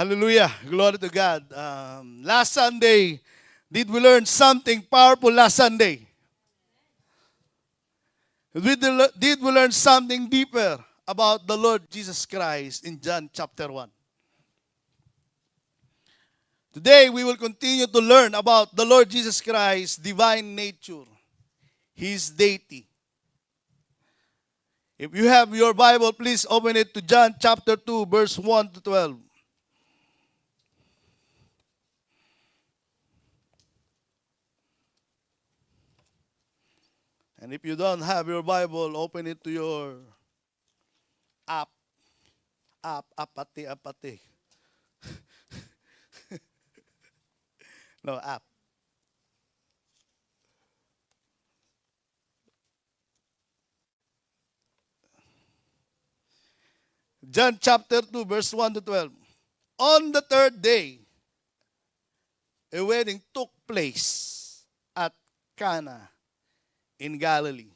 Hallelujah. Glory to God. Last Sunday, did we learn something powerful last Sunday? Did we learn something deeper about the Lord Jesus Christ in John chapter 1? Today, we will continue to learn about the Lord Jesus Christ's divine nature, His deity. If you have your Bible, please open it to John chapter 2, verse 1 to 12. And if you don't have your Bible, open it to your app. Apate. No, app. John chapter 2, verse 1 to 12. On the third day, a wedding took place at Cana in Galilee.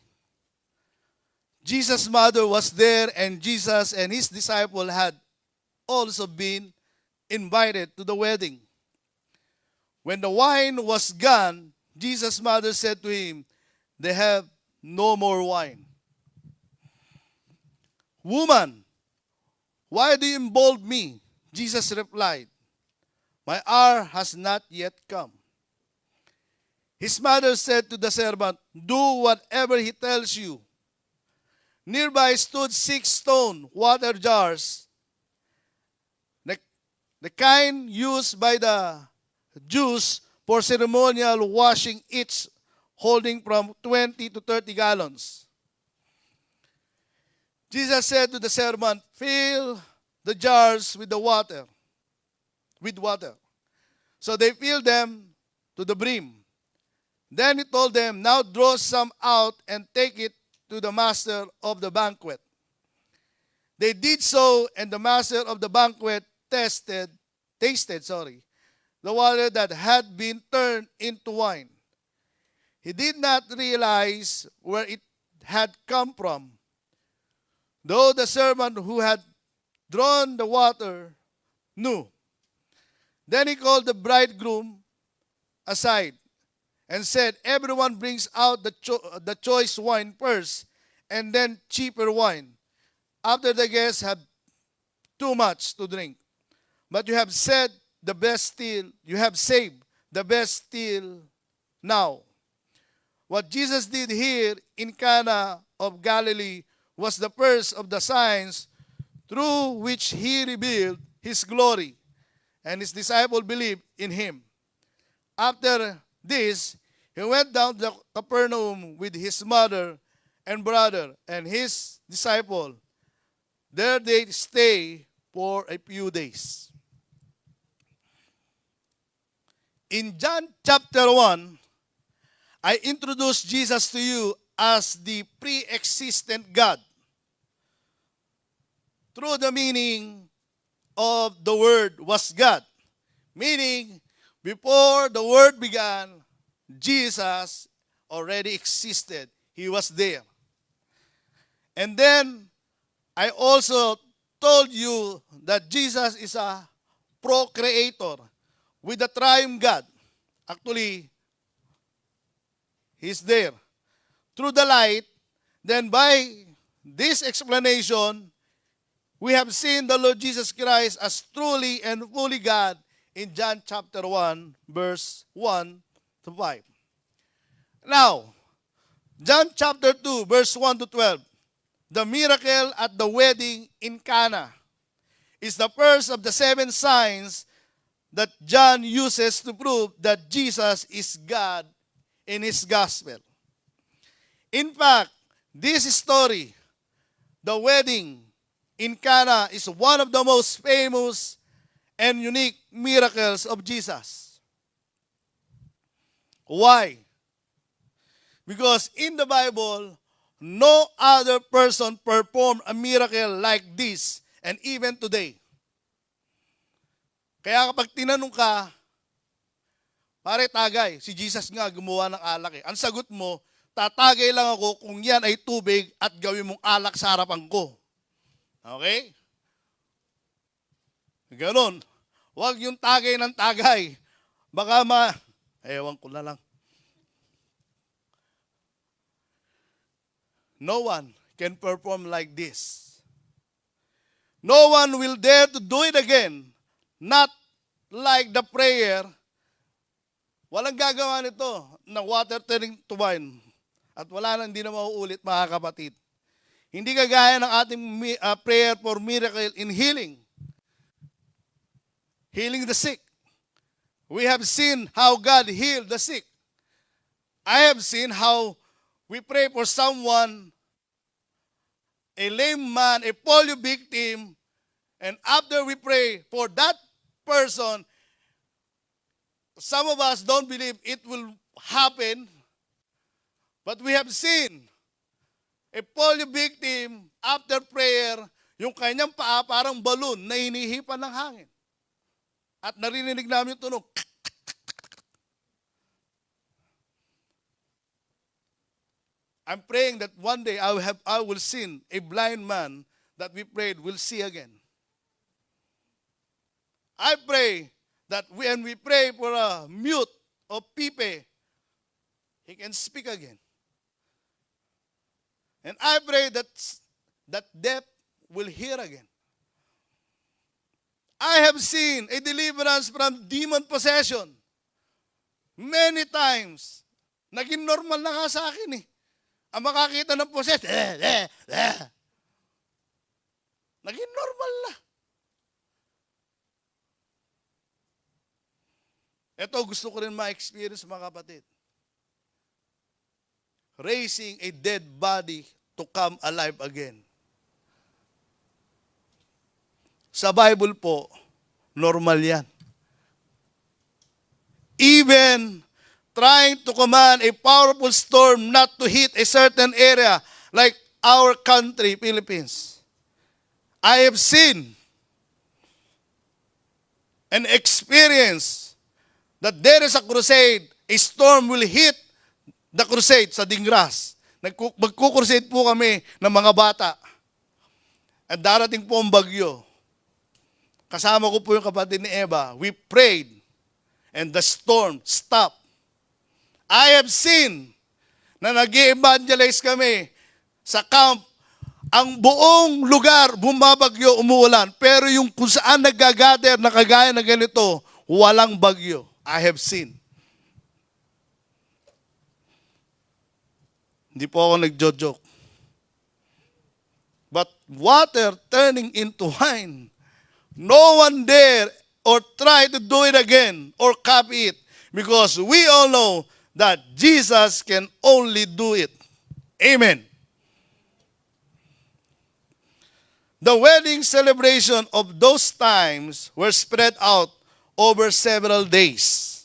Jesus' mother was there, and Jesus and his disciple had also been invited to the wedding. When the wine was gone, Jesus' mother said to him, "They have no more wine." "Woman, why do you involve me?" Jesus replied, "My hour has not yet come." His mother said to the servant, "Do whatever he tells you." Nearby stood 6 stone water jars, the, the kind used by the Jews for ceremonial washing, each holding from 20 to 30 gallons. Jesus said to the servant, "Fill the jars with water. So they filled them to the brim. Then he told them, "Now draw some out and take it to the master of the banquet." They did so, and the master of the banquet tasted the water that had been turned into wine. He did not realize where it had come from, though the servant who had drawn the water knew. Then he called the bridegroom aside and said, "Everyone brings out the choice wine first, and then cheaper wine, after the guests have too much to drink. But you have saved the best till now." What Jesus did here in Cana of Galilee was the first of the signs through which he revealed his glory, and his disciples believed in him. After this, he went down to Capernaum with his mother and brother and his disciple. There they stay for a few days. In John chapter 1, I introduced Jesus to you as the pre-existent God through the meaning of the Word was God. Meaning, before the Word began, Jesus already existed. He was there. And then, I also told you that Jesus is a procreator with the triune God. Actually, He's there. Through the light, then by this explanation, we have seen the Lord Jesus Christ as truly and fully God in John chapter 1, verse 1 to 5. Now, John chapter 2, verse 1 to 12. The miracle at the wedding in Cana is the first of the 7 signs that John uses to prove that Jesus is God in his gospel. In fact, this story, the wedding in Cana, is one of the most famous and unique miracles of Jesus. Why? Because in the Bible, no other person performed a miracle like this, and even today. Kaya kapag tinanong ka, "Pare, tagay, si Jesus nga gumawa ng alak eh." Ang sagot mo, "Tatagay lang ako kung yan ay tubig at gawin mong alak sa harapan ko." Okay? Ganon. Huwag yung tagay ng tagay. Baka ewan ko na lang. No one can perform like this. No one will dare to do it again. Not like the prayer. Walang gagawa nito ng water turning to wine. At wala na, hindi na mauulit, mga kapatid. Hindi kagaya ng ating prayer for miracle in healing. Healing the sick. We have seen how God healed the sick. I have seen how we pray for someone, a lame man, a polio victim, and after we pray for that person, some of us don't believe it will happen, but we have seen a polio victim, after prayer, yung kanyang paa parang balloon na hinihipan ng hangin. At narinig namin yung tunog. I'm praying that one day I will see a blind man that we prayed will see again. I pray that when we pray for a mute or pipe, he can speak again. And I pray that deaf will hear again. I have seen a deliverance from demon possession. Many times. Naging normal na nga sa akin eh. Ang makakita ng possession, naging normal na. Ito, gusto ko rin ma-experience, mga kapatid. Raising a dead body to come alive again. Sa Bible po, normal yan. Even trying to command a powerful storm not to hit a certain area like our country, Philippines. I have seen and experienced that there is a crusade, a storm will hit the crusade sa Dingras. Magkukrusade po kami ng mga bata. At darating po ang bagyo. Kasama ko po yung kapatid ni Eva. We prayed and the storm stopped. I have seen na nag-evangelize kami sa camp. Ang buong lugar bumabagyo, umuulan. Pero yung kung saan nag-gather na kagaya na ganito, walang bagyo. I have seen. Hindi po ako nagjo-joke. But water turning into wine, no one dare or try to do it again or copy it because we all know that Jesus can only do it. Amen. The wedding celebration of those times were spread out over several days.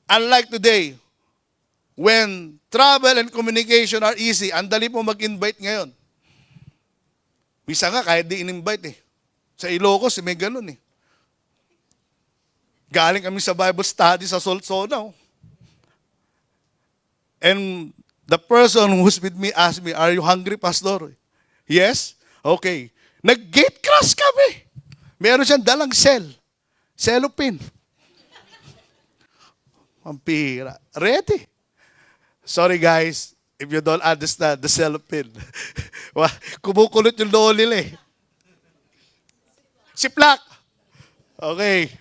Unlike today, when travel and communication are easy, ang dali po mag-invite ngayon. Misa nga, kahit di in-invite eh. Sa Ilocos, may ganun eh. Galing kami sa Bible study sa Solsona. And the person who's with me asked me, "Are you hungry, Pastor?" Yes? Okay. Nag-gate crash kami. Meron siyang dalang cellophane. Pampira. Ready. Sorry guys, if you don't understand the cellophane. Kumukulot yung loob nila eh. Siplak. Okay.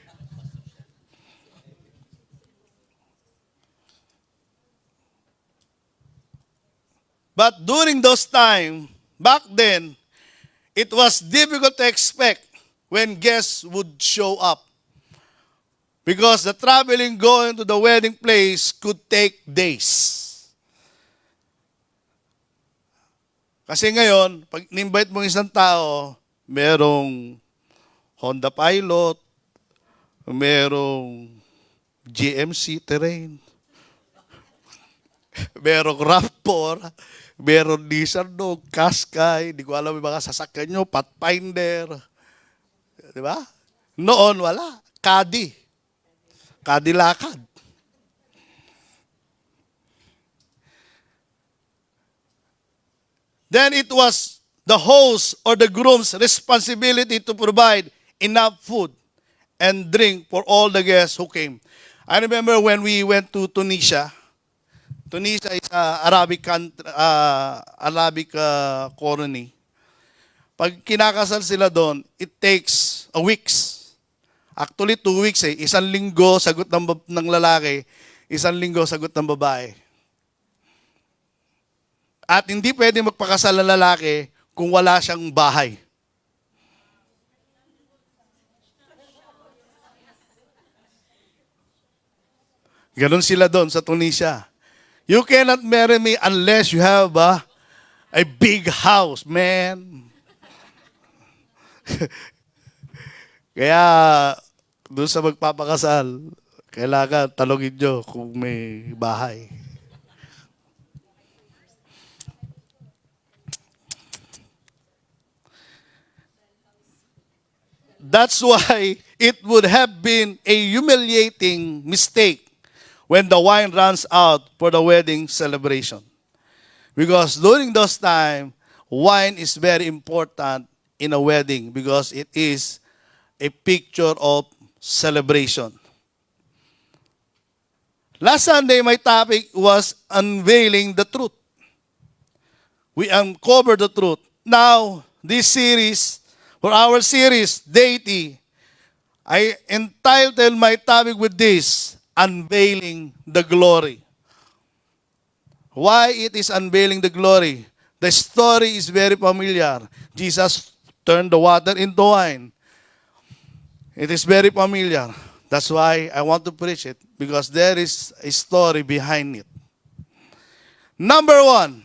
But during those time, back then, it was difficult to expect when guests would show up. Because the traveling going to the wedding place could take days. Kasi ngayon, pag in-invite mo isang tao, merong Honda Pilot, merong GMC Terrain, merong RAV4, meron Nissan Note, Qashqai, di ko alam yung mga sasakyan nyo, Pathfinder. Di ba? Noon, wala. Cadillac. Then it was the host or the groom's responsibility to provide enough food and drink for all the guests who came. I remember when we went to Tunisia. Tunisia is Arabic colony. Pag kinakasal sila doon, it takes a weeks. Actually, 2 weeks eh. 1 linggo, sagot ng lalaki. 1 linggo, sagot ng babae. At hindi pwede magpakasal ng lalaki kung wala siyang bahay. Ganon sila doon sa Tunisia. You cannot marry me unless you have a big house, man. Kaya, doon sa magpapakasal, kailangan talogin nyo kung may bahay. That's why it would have been a humiliating mistake when the wine runs out for the wedding celebration. Because during those times, wine is very important in a wedding because it is a picture of celebration. Last Sunday, my topic was unveiling the truth. We uncovered the truth. Now, this series, for our series, Deity, I entitled my topic with this, Unveiling the Glory. Why it is unveiling the glory? The story is very familiar. Jesus turned the water into wine. It is very familiar. That's why I want to preach it, because there is a story behind it. Number 1,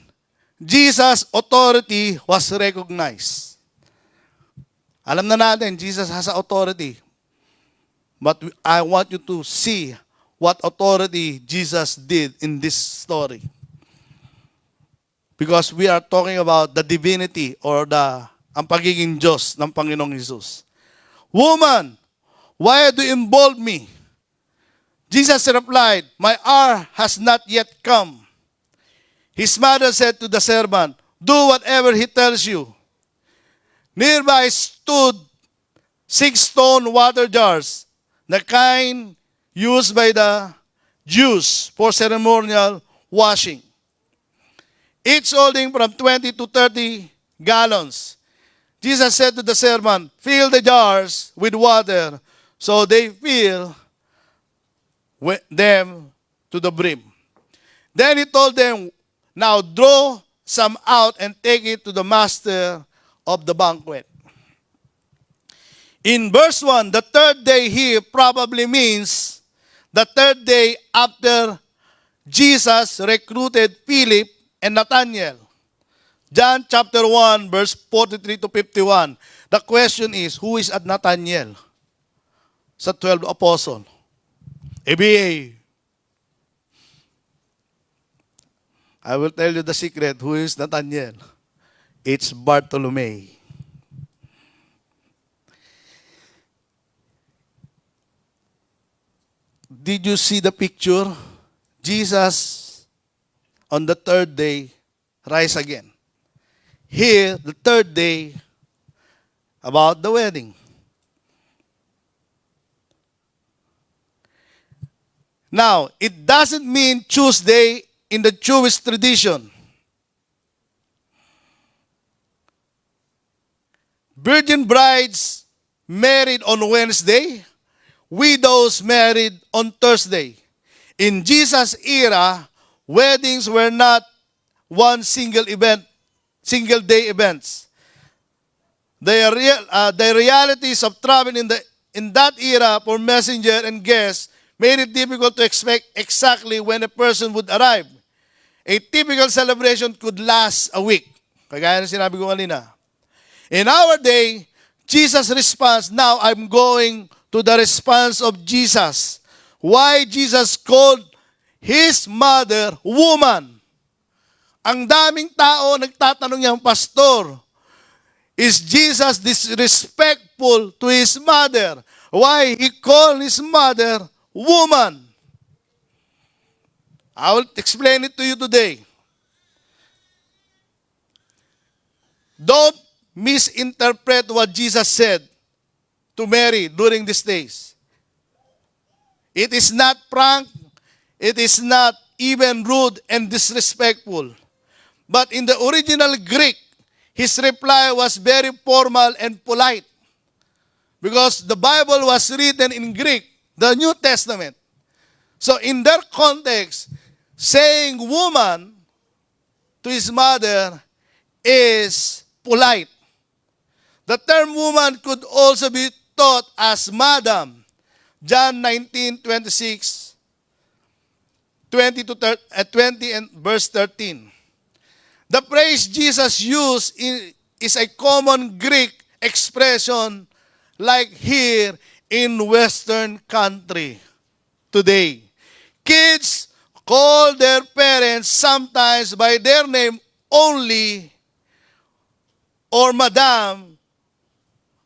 Jesus' authority was recognized. Alam na natin, Jesus has authority. But I want you to see what authority Jesus did in this story. Because we are talking about the divinity or ang pagiging Diyos ng Panginoong Jesus. Woman, why do you involve me? Jesus replied, my hour has not yet come. His mother said to the servant, do whatever he tells you. Nearby stood 6 stone water jars, the kind used by the Jews for ceremonial washing, each holding from 20 to 30 gallons. Jesus said to the servant, fill the jars with water. So they fill them to the brim. Then he told them, now draw some out and take it to the master of the banquet. In verse 1, the third day here probably means the third day after Jesus recruited Philip and Nathanael. John chapter 1, verse 43 to 51. The question is, who is at Nathanael? Sa 12 apostle. ABA. I will tell you the secret. Who is Nathanael? It's Bartholomew. Did you see the picture? Jesus on the third day rise again. Here, the third day about the wedding. Now, it doesn't mean Tuesday in the Jewish tradition. Virgin brides married on Wednesday, widows married on Thursday. In Jesus' era, weddings were not one single day events. The realities of travel in that era for messenger and guests made it difficult to expect exactly when a person would arrive. A typical celebration could last a week. Kagaya na sinabi ko kanina. In our day, Jesus' response, now I'm going to the response of Jesus. Why Jesus called his mother woman. Ang daming tao nagtatanong niyang, pastor, is Jesus disrespectful to his mother? Why he called his mother woman? I will explain it to you today. Don't misinterpret what Jesus said. to Mary during these days. It is not prank. It is not even rude and disrespectful. But in the original Greek, his reply was very formal and polite. Because the Bible was written in Greek, the New Testament. So in their context, saying woman to his mother is polite. The term woman could also be taught as madam. John 19:26, 20 and verse 13. The phrase Jesus used is a common Greek expression like here in Western country today. Kids call their parents sometimes by their name only or madam,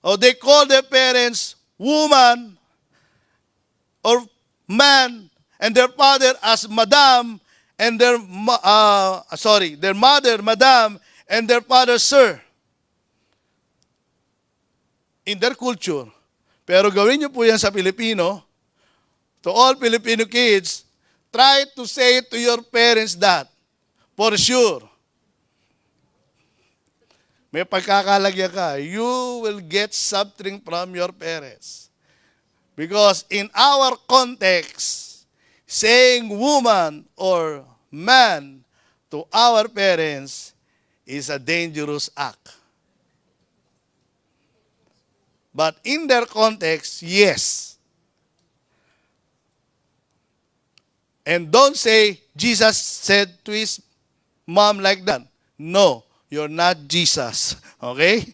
or they call their parents woman or man, and their father as madam, and their mother madam, and their father sir. In their culture. Pero gawin niyo po yan sa Pilipino. To all Filipino kids, try to say to your parents that. For sure. May pagkakalagyan ka, you will get something from your parents. Because in our context, saying woman or man to our parents is a dangerous act. But in their context, yes. And don't say, Jesus said to his mom like that. No, you're not Jesus. Okay?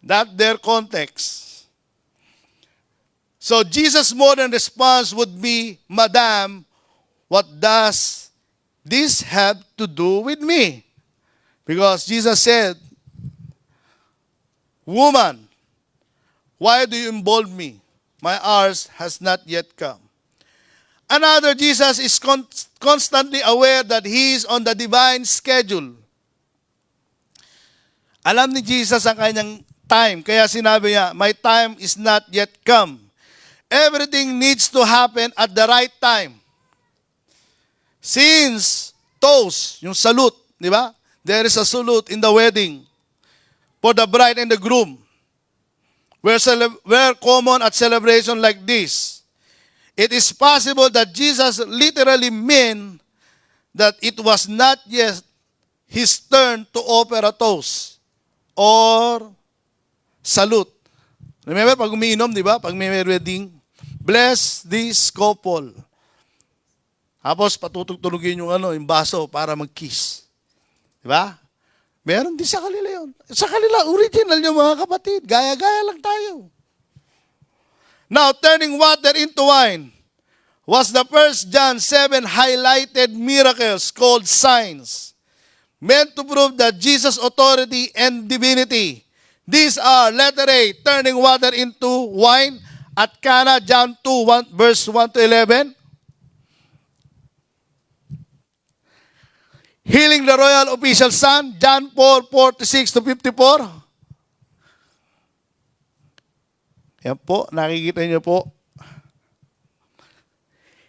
That's their context. So Jesus' modern response would be, Madam, what does this have to do with me? Because Jesus said, Woman, why do you involve me? My hour has not yet come. Another, Jesus is constantly aware that he is on the divine schedule. Alam ni Jesus ang kanyang time, kaya sinabi niya, my time is not yet come. Everything needs to happen at the right time. Since toast, yung salute, di ba? There is a salute in the wedding for the bride and the groom. We're common at celebration like this. It is possible that Jesus literally meant that it was not yet his turn to offer a toast or salute. Remember, pag umiinom, di ba? Pag may wedding, bless this couple. Tapos, patutugtulugin yung baso para mag-kiss. Di ba? Meron din sa kanila yun. Sa kanila, original yung mga kapatid. Gaya-gaya lang tayo. Now, turning water into wine was the first John 7 highlighted miracles called signs, meant to prove that Jesus' authority and divinity. These are, letter A, turning water into wine at Cana, John 2, verse 1 to 11. Healing the royal official's son, John 4, 46 to 54. Yan po, nakikita niyo po.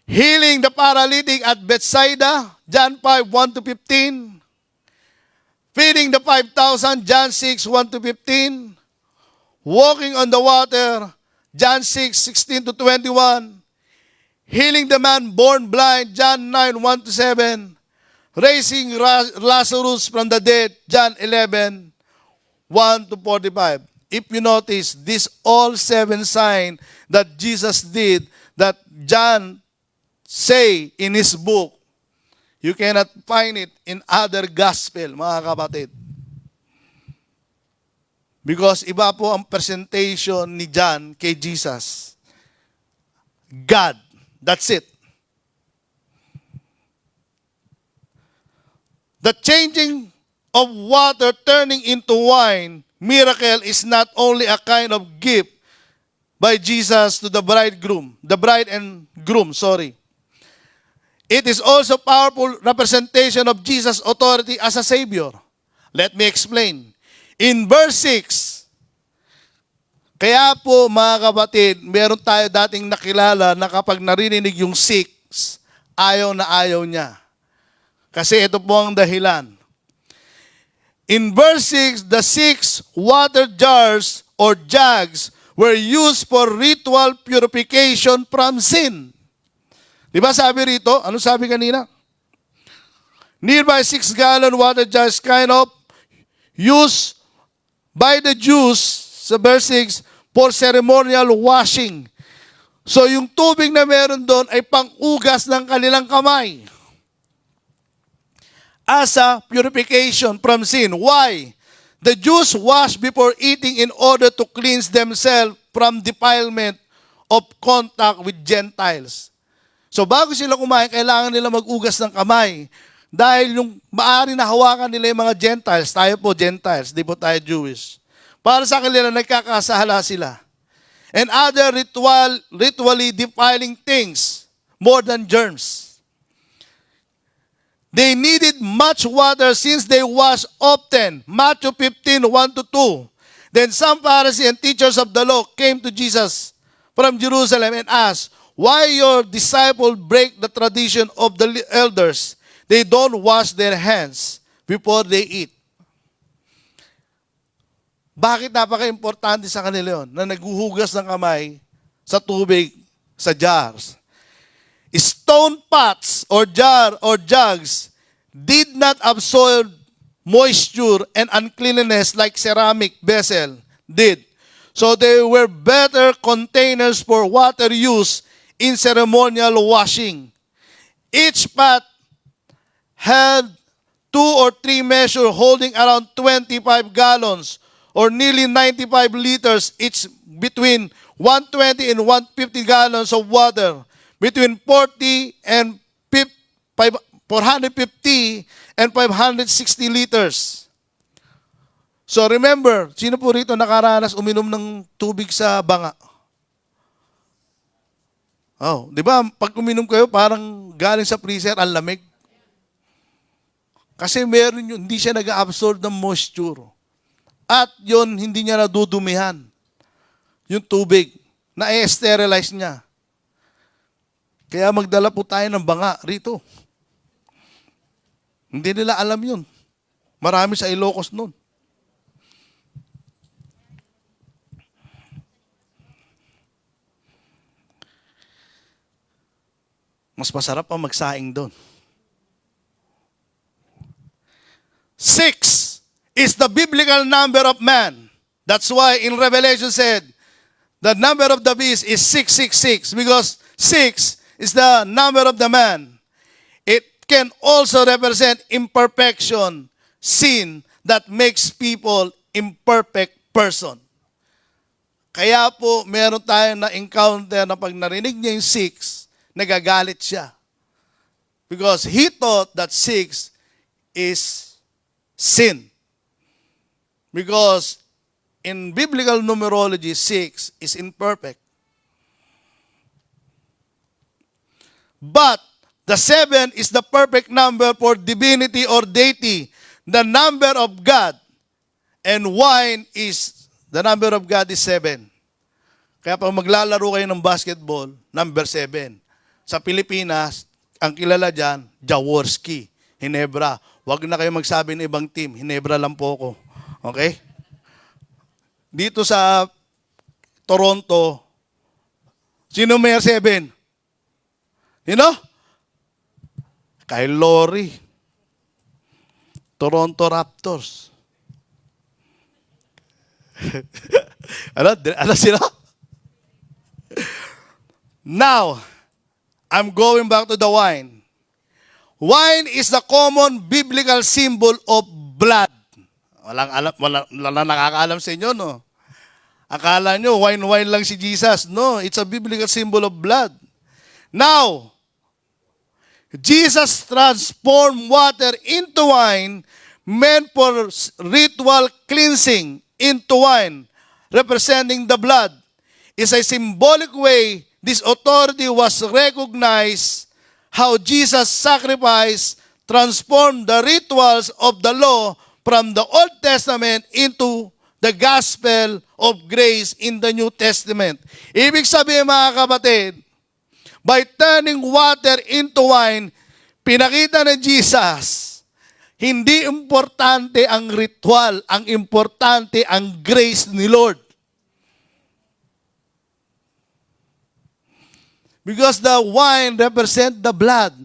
Healing the paralytic at Bethsaida, John 5, 1 to 15. Feeding the 5,000, John 6, 1 to 15. Walking on the water, John 6, 16 to 21. Healing the man born blind, John 9, 1 to 7. Raising Lazarus from the dead, John 11, 1 to 45. If you notice, these all 7 signs that Jesus did, that John say in his book, you cannot find it in other gospel, mga kapatid. Because iba po ang presentation ni John kay Jesus. God, that's it. The changing of water turning into wine miracle is not only a kind of gift by Jesus to the bridegroom, the bride and groom, It is also powerful representation of Jesus' authority as a Savior. Let me explain. In verse 6, Kaya po mga kapatid, meron tayo dating nakilala na kapag narinig yung 6, ayaw na ayaw niya. Kasi ito po ang dahilan. In verse 6, the 6 water jars or jugs were used for ritual purification from sin. Di ba sabi rito? Ano sabi kanina? Nearby 6-gallon water jars kind of used by the Jews, sa verse 6, for ceremonial washing. So yung tubig na meron doon ay pang-ugas ng kanilang kamay. As a purification from sin. Why? The Jews wash before eating in order to cleanse themselves from defilement of contact with Gentiles. So bago sila kumain, kailangan nila mag-ugas ng kamay. Dahil yung maaari na hawakan nila yung mga Gentiles, tayo po Gentiles, di po tayo Jewish. Para sa kanila, nagkakasahala sila. And other ritually defiling things, more than germs. They needed much water since they washed often. Matthew 15, 1-2. Then some Pharisees and teachers of the law came to Jesus from Jerusalem and asked, why your disciples break the tradition of the elders? They don't wash their hands before they eat. Bakit napaka-importante sa kanila yun? Na naghuhugas ng kamay sa tubig, sa jars. Stone pots or jugs did not absorb moisture and uncleanness like ceramic vessel did. So they were better containers for water use in ceremonial washing. Each pot had 2 or 3 measures holding around 25 gallons or nearly 95 liters each, between 120 and 150 gallons of water, between 40 and 450 and 560 liters. So remember, sino po rito nakaranas uminom ng tubig sa banga? Oh, di ba? Pag uminom kayo, parang galing sa freezer, ang lamig. Kasi meron yun, hindi siya nag-absorb ng moisture. At yun, hindi niya nadudumihan. Yung tubig, na-sterilize niya. Kaya magdala po tayo ng banga rito. Hindi nila alam yun. Marami sa Ilocos nun. Mas masarap pa magsaing doon. 6 is the biblical number of man. That's why in Revelation said, the number of the beast is 666 because 6 is the number of the man. It can also represent imperfection, sin that makes people imperfect person. Kaya po meron tayo na encounter na pag narinig niya yung 6, nagagalit siya. Because he thought that 6 is sin. Because in biblical numerology, 6 is imperfect. But the 7 is the perfect number for divinity or deity, the number of God. And wine is, the number of God is 7. Kaya pag maglalaro kayo ng basketball, number 7. Sa Pilipinas, ang kilala dyan, Jaworski, Hinebra. Huwag na kayo magsabi ng ibang team, Hinebra lang po ako. Okay? Dito sa Toronto, sino may 7? Sino? Kyle Lowry. Toronto Raptors. ano sila? Now, I'm going back to the wine. Wine is the common biblical symbol of blood. Wala nakakaalam sa inyo, no? Akala nyo, wine lang si Jesus. No, it's a biblical symbol of blood. Now, Jesus transformed water into wine meant for ritual cleansing into wine, representing the blood. It's a symbolic way this authority was recognized how Jesus' sacrifice transformed the rituals of the law from the Old Testament into the gospel of grace in the New Testament. Ibig sabihin mga kapatid, by turning water into wine, pinakita ni Jesus, hindi importante ang ritual, ang importante ang grace ni Lord. Because the wine represent the blood,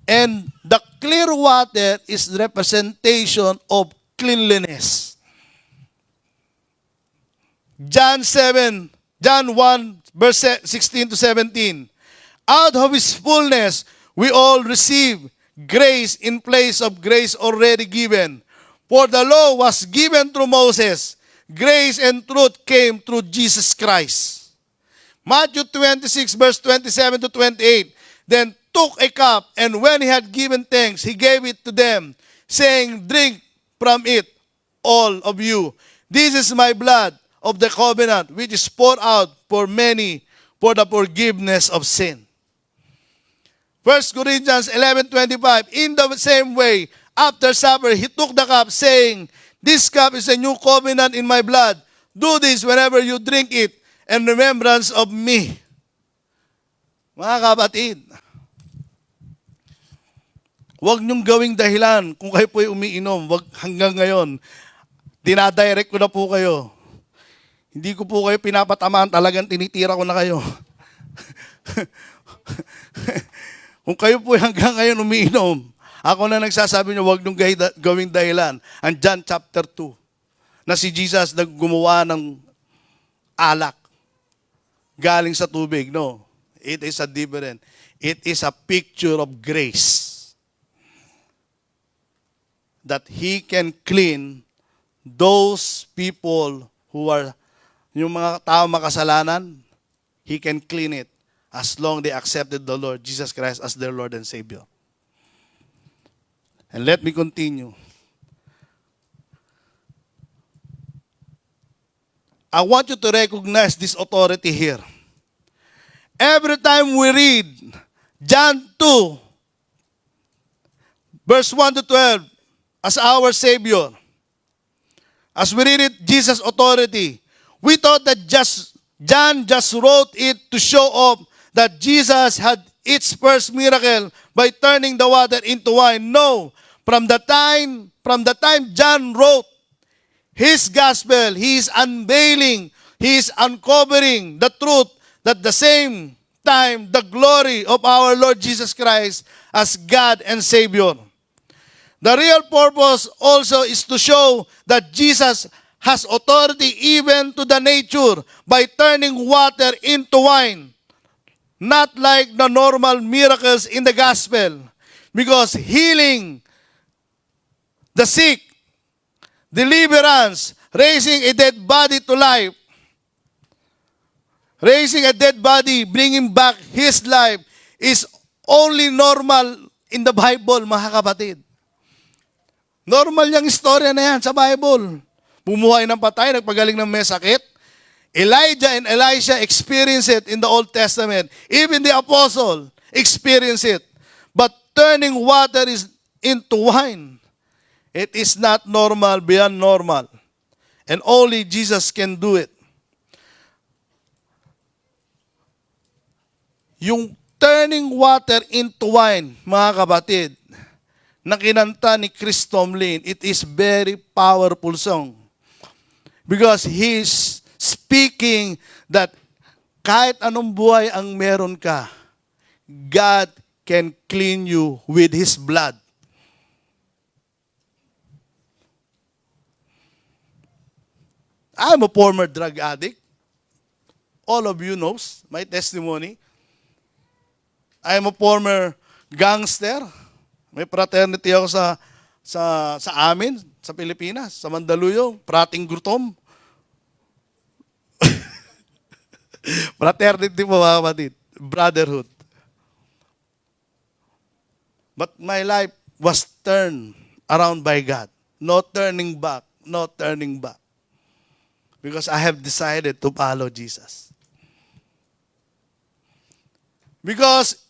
and the clear water is representation of cleanliness. John 1, verse 16 to 17. Out of His fullness, we all receive grace in place of grace already given. For the law was given through Moses. Grace and truth came through Jesus Christ. Matthew 26, verse 27 to 28. Then took a cup, and when He had given thanks, He gave it to them, saying, drink from it, all of you. This is my blood of the covenant, which is poured out for many for the forgiveness of sin. 1 Corinthians 11:25, in the same way, after supper, He took the cup, saying, this cup is a new covenant in my blood. Do this whenever you drink it, in remembrance of me. Mga kapatid, huwag niyong gawing dahilan kung kayo po'y umiinom. Huwag hanggang ngayon. Dinadirect ko na po kayo. Hindi ko po kayo pinapatamaan, talagang tinitira ko na kayo. Kung kayo po hanggang ngayon umiinom, ako na nagsasabi niyo, huwag niyong gawing dahilan. Ang John chapter 2, na si Jesus naggumawa ng alak galing sa tubig. No, it is a different. It is a picture of grace. That He can clean those people who are, yung mga tao makasalanan, He can clean it as long they accepted the Lord Jesus Christ as their Lord and Savior. And let me continue. I want you to recognize this authority here. Every time we read John 2, verse 1 to 12, as our Savior, as we read it, Jesus' authority, we thought that John just wrote it to show off that Jesus had its first miracle by turning the water into wine. No, from the time John wrote his gospel, he is unveiling, he is uncovering the truth that the same time the glory of our Lord Jesus Christ as God and Savior. The real purpose also is to show that Jesus has authority even to the nature by turning water into wine. Not like the normal miracles in the gospel. Because healing the sick, deliverance, raising a dead body to life, raising a dead body, bringing back his life is only normal in the Bible, mga kapatid. Normal yung istorya na yan sa Bible. Bumuhay ng patay, nagpagaling ng may sakit. Elijah and Elisha experienced it in the Old Testament. Even the apostle experienced it. But turning water into wine, it is not normal, beyond normal. And only Jesus can do it. Yung turning water into wine, mga kapatid, na kinanta ni Chris Tomlin, it is very powerful song. Because he's speaking that kahit anong buhay ang meron ka, God can clean you with His blood. I'm a former drug addict. All of you knows my testimony. I'm a former gangster. May fraternity ako sa amin, sa Pilipinas, sa Mandaluyong, Prating Gutom. Fraternity po mga kapatid. Brotherhood. But my life was turned around by God. No turning back. No turning back. Because I have decided to follow Jesus. Because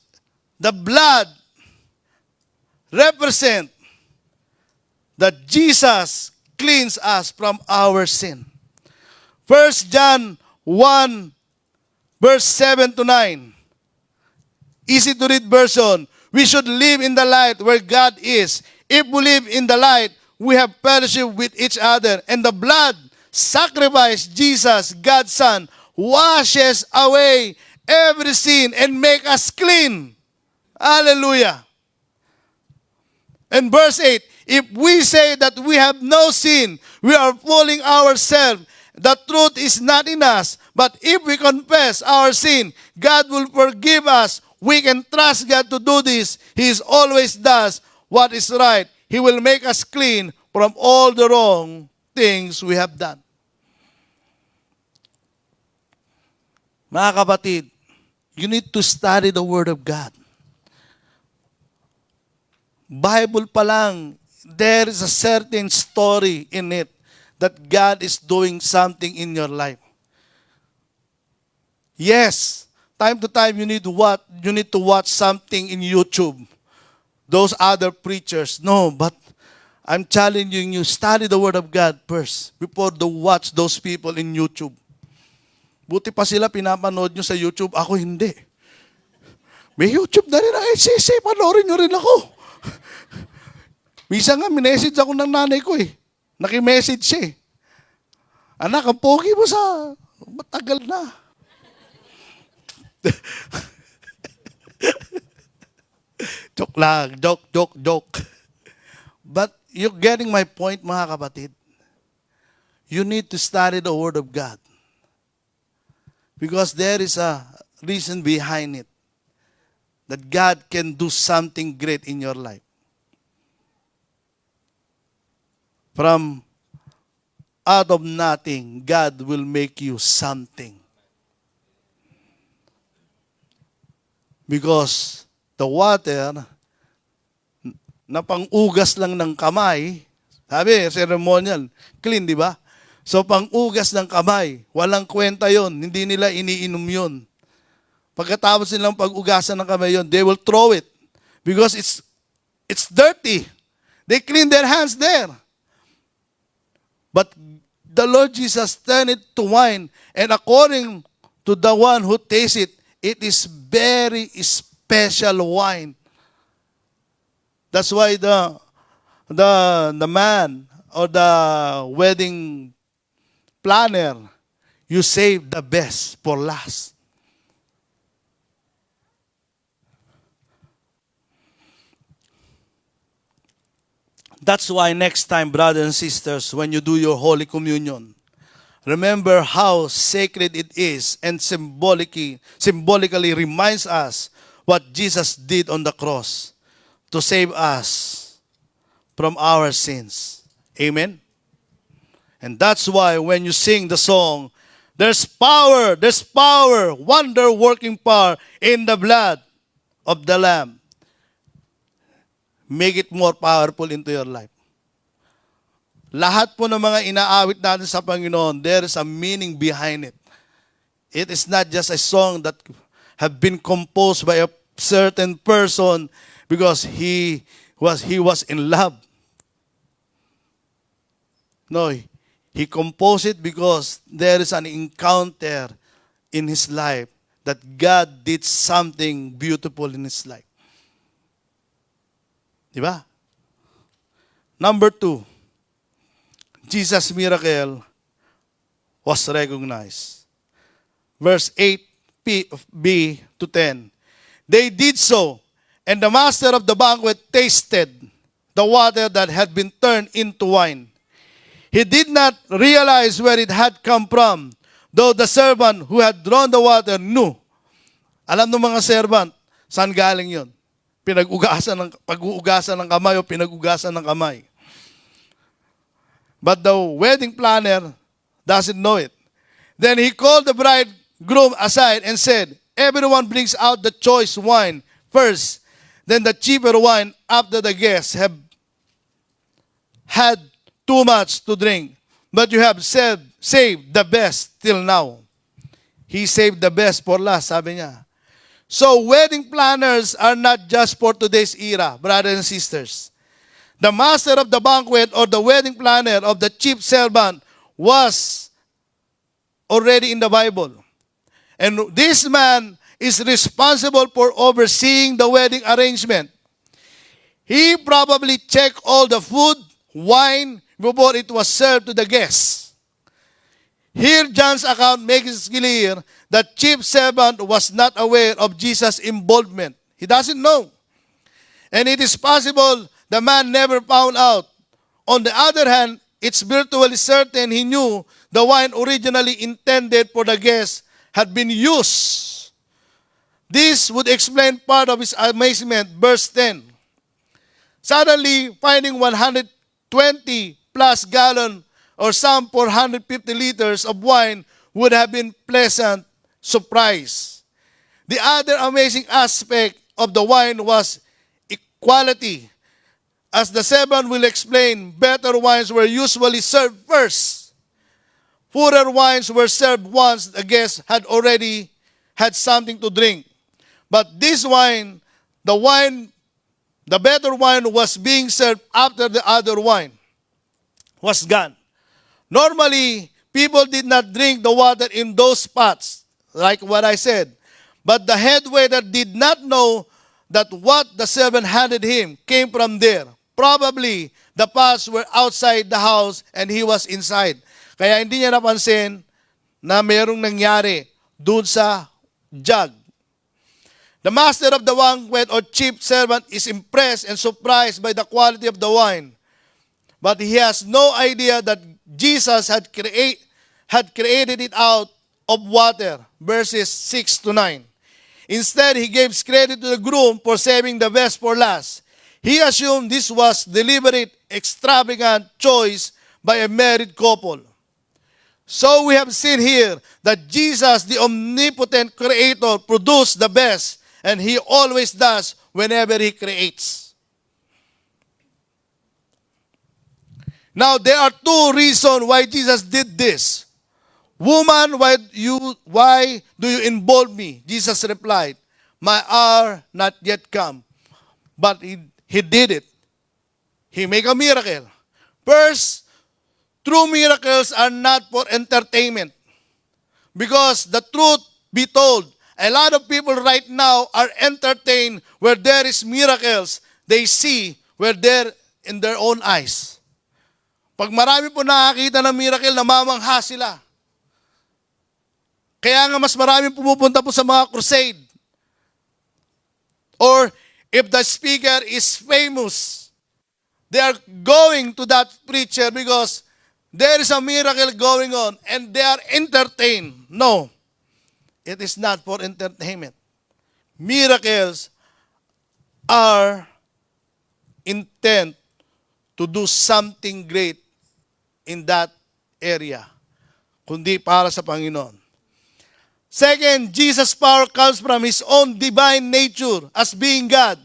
the blood represent that Jesus cleans us from our sin. 1 John 1, verse 7 to 9. Easy to read version. We should live in the light where God is. If we live in the light, we have fellowship with each other. And the blood sacrificed Jesus, God's Son, washes away every sin and make us clean. Hallelujah. And verse 8, if we say that we have no sin, we are fooling ourselves. The truth is not in us. But if we confess our sin, God will forgive us. We can trust God to do this. He always does what is right. He will make us clean from all the wrong things we have done. Mga kapatid, you need to study the Word of God. Bible pa lang, there is a certain story in it that God is doing something in your life. Yes, time to time you need to watch something in YouTube. Those other preachers. No, but I'm challenging you, study the Word of God first before you watch those people in YouTube. Buti pa sila pinapanood nyo sa YouTube, ako hindi. May YouTube na rin ang SCC, panoorin nyo rin ako. Minsan nga, minessage ako ng nanay ko eh. Nakimessage siya eh. Anak, ang pogi mo sa matagal na. Joke lang. Joke. But you're getting my point, mga kapatid. You need to study the Word of God. Because there is a reason behind it. That God can do something great in your life. From out of nothing, God will make you something. Because the water na pang-ugas lang ng kamay, sabi, ceremonial, clean, di ba? So pang-ugas ng kamay, walang kwenta yon, hindi nila iniinom yon. Pagkatapos nilang pag-ugasan ng kamay yon, they will throw it. Because it's dirty. They clean their hands there. But the Lord Jesus turned it to wine, and according to the one who tastes it, it is very special wine. That's why the man or the wedding planner, you save the best for last. That's why next time, brothers and sisters, when you do your Holy Communion, remember how sacred it is and symbolically reminds us what Jesus did on the cross to save us from our sins. Amen? And that's why when you sing the song, there's power, wonder-working power in the blood of the Lamb. Make it more powerful into your life. Lahat po ng mga inaawit natin sa Panginoon, there is a meaning behind it. It is not just a song that have been composed by a certain person because he was in love. No, he composed it because there is an encounter in his life that God did something beautiful in his life. Diba? Number 2, Jesus' miracle was recognized. Verse 8b to 10. They did so, and the master of the banquet tasted the water that had been turned into wine. He did not realize where it had come from, though the servant who had drawn the water knew. Alam ng mga servant, saan galing yon? Pag-uugasan ng kamay o pinag-ugasan ng kamay. But the wedding planner doesn't know it. Then he called the bridegroom aside and said, everyone brings out the choice wine first, then the cheaper wine after the guests have had too much to drink. But you have saved the best till now. He saved the best for last, sabi niya. So wedding planners are not just for today's era, brothers and sisters. The master of the banquet or the wedding planner of the chief servant was already in the Bible. And this man is responsible for overseeing the wedding arrangement. He probably checked all the food, wine, before it was served to the guests. Here, John's account makes it clear that chief servant was not aware of Jesus' involvement. He doesn't know. And it is possible the man never found out. On the other hand, it's virtually certain he knew the wine originally intended for the guests had been used. This would explain part of his amazement. Verse 10. Suddenly, finding 120 plus gallon or some 450 liters of wine would have been pleasant surprise. The other amazing aspect of the wine was equality. As the servant will explain, better wines were usually served first. Poorer wines were served once the guest had already had something to drink. But this wine, the better wine was being served after the other wine was gone. Normally, people did not drink the water in those pots, like what I said. But the head waiter did not know that what the servant handed him came from there. Probably, the pots were outside the house and he was inside. Kaya hindi niya napansin na mayroong nangyari doon sa jug. The master of the banquet or chief servant is impressed and surprised by the quality of the wine. But he has no idea that Jesus had created it out of water. Verses 6 to 9. Instead, he gives credit to the groom for saving the best for last. He assumed this was deliberate, extravagant choice by a married couple. So we have seen here that Jesus, the omnipotent creator, produced the best, and he always does whenever he creates. Now, there are two reasons why Jesus did this. Woman, why do you involve me? Jesus replied, my hour not yet come. But he did it. He made a miracle. First, true miracles are not for entertainment. Because the truth be told, a lot of people right now are entertained where there is miracles they see where they're in their own eyes. Pag marami po nakakita ng miracle, namamangha sila. Kaya nga mas marami pumupunta po sa mga crusade. Or if the speaker is famous, they are going to that preacher because there is a miracle going on and they are entertained. No, it is not for entertainment. Miracles are intent to do something great in that area, kundi para sa Panginoon. Second, Jesus' power comes from His own divine nature as being God.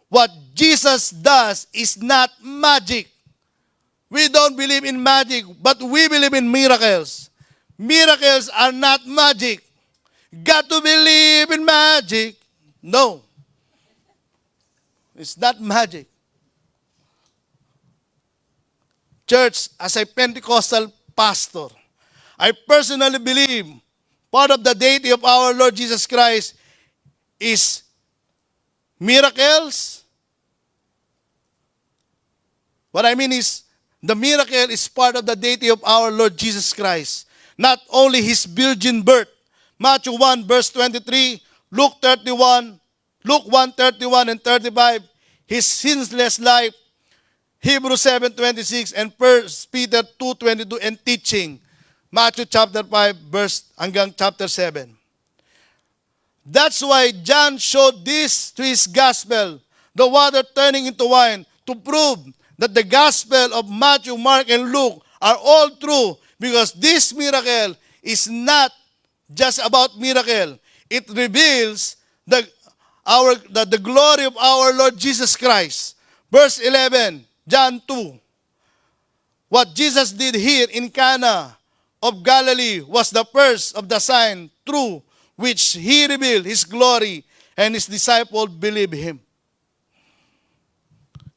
What Jesus does is not magic. We don't believe in magic, but we believe in miracles. Miracles are not magic. Got to believe in magic. No. It's not magic. Church, as a Pentecostal pastor, I personally believe part of the deity of our Lord Jesus Christ is miracles. What I mean is, the miracle is part of the deity of our Lord Jesus Christ. Not only His virgin birth. Matthew 1 verse 23, Luke 1:31 and 35, His sinless life, Hebrews 7:26, and 1 Peter 2:22, and teaching. Matthew chapter 5 verse hanggang chapter 7. That's why John showed this to his gospel, the water turning into wine, to prove that the gospel of Matthew, Mark, and Luke are all true, because this miracle is not just about miracle. It reveals the glory of our Lord Jesus Christ. Verse 11, John 2. What Jesus did here in Cana of Galilee was the first of the sign through which He revealed His glory, and His disciples believed Him.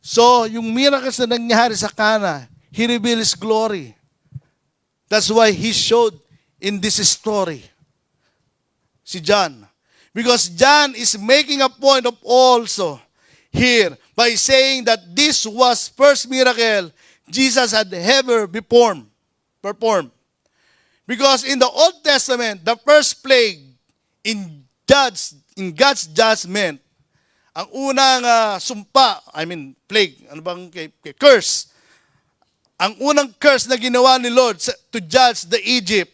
So, yung miracles na nangyari sa Cana, He revealed His glory. That's why He showed in this story. Si John. Because John is making a point of also here by saying that this was first miracle Jesus had ever performed. Because in the Old Testament, the first plague in God's judgment, ang unang plague, curse. Ang unang curse na ginawa ni Lord to judge the Egypt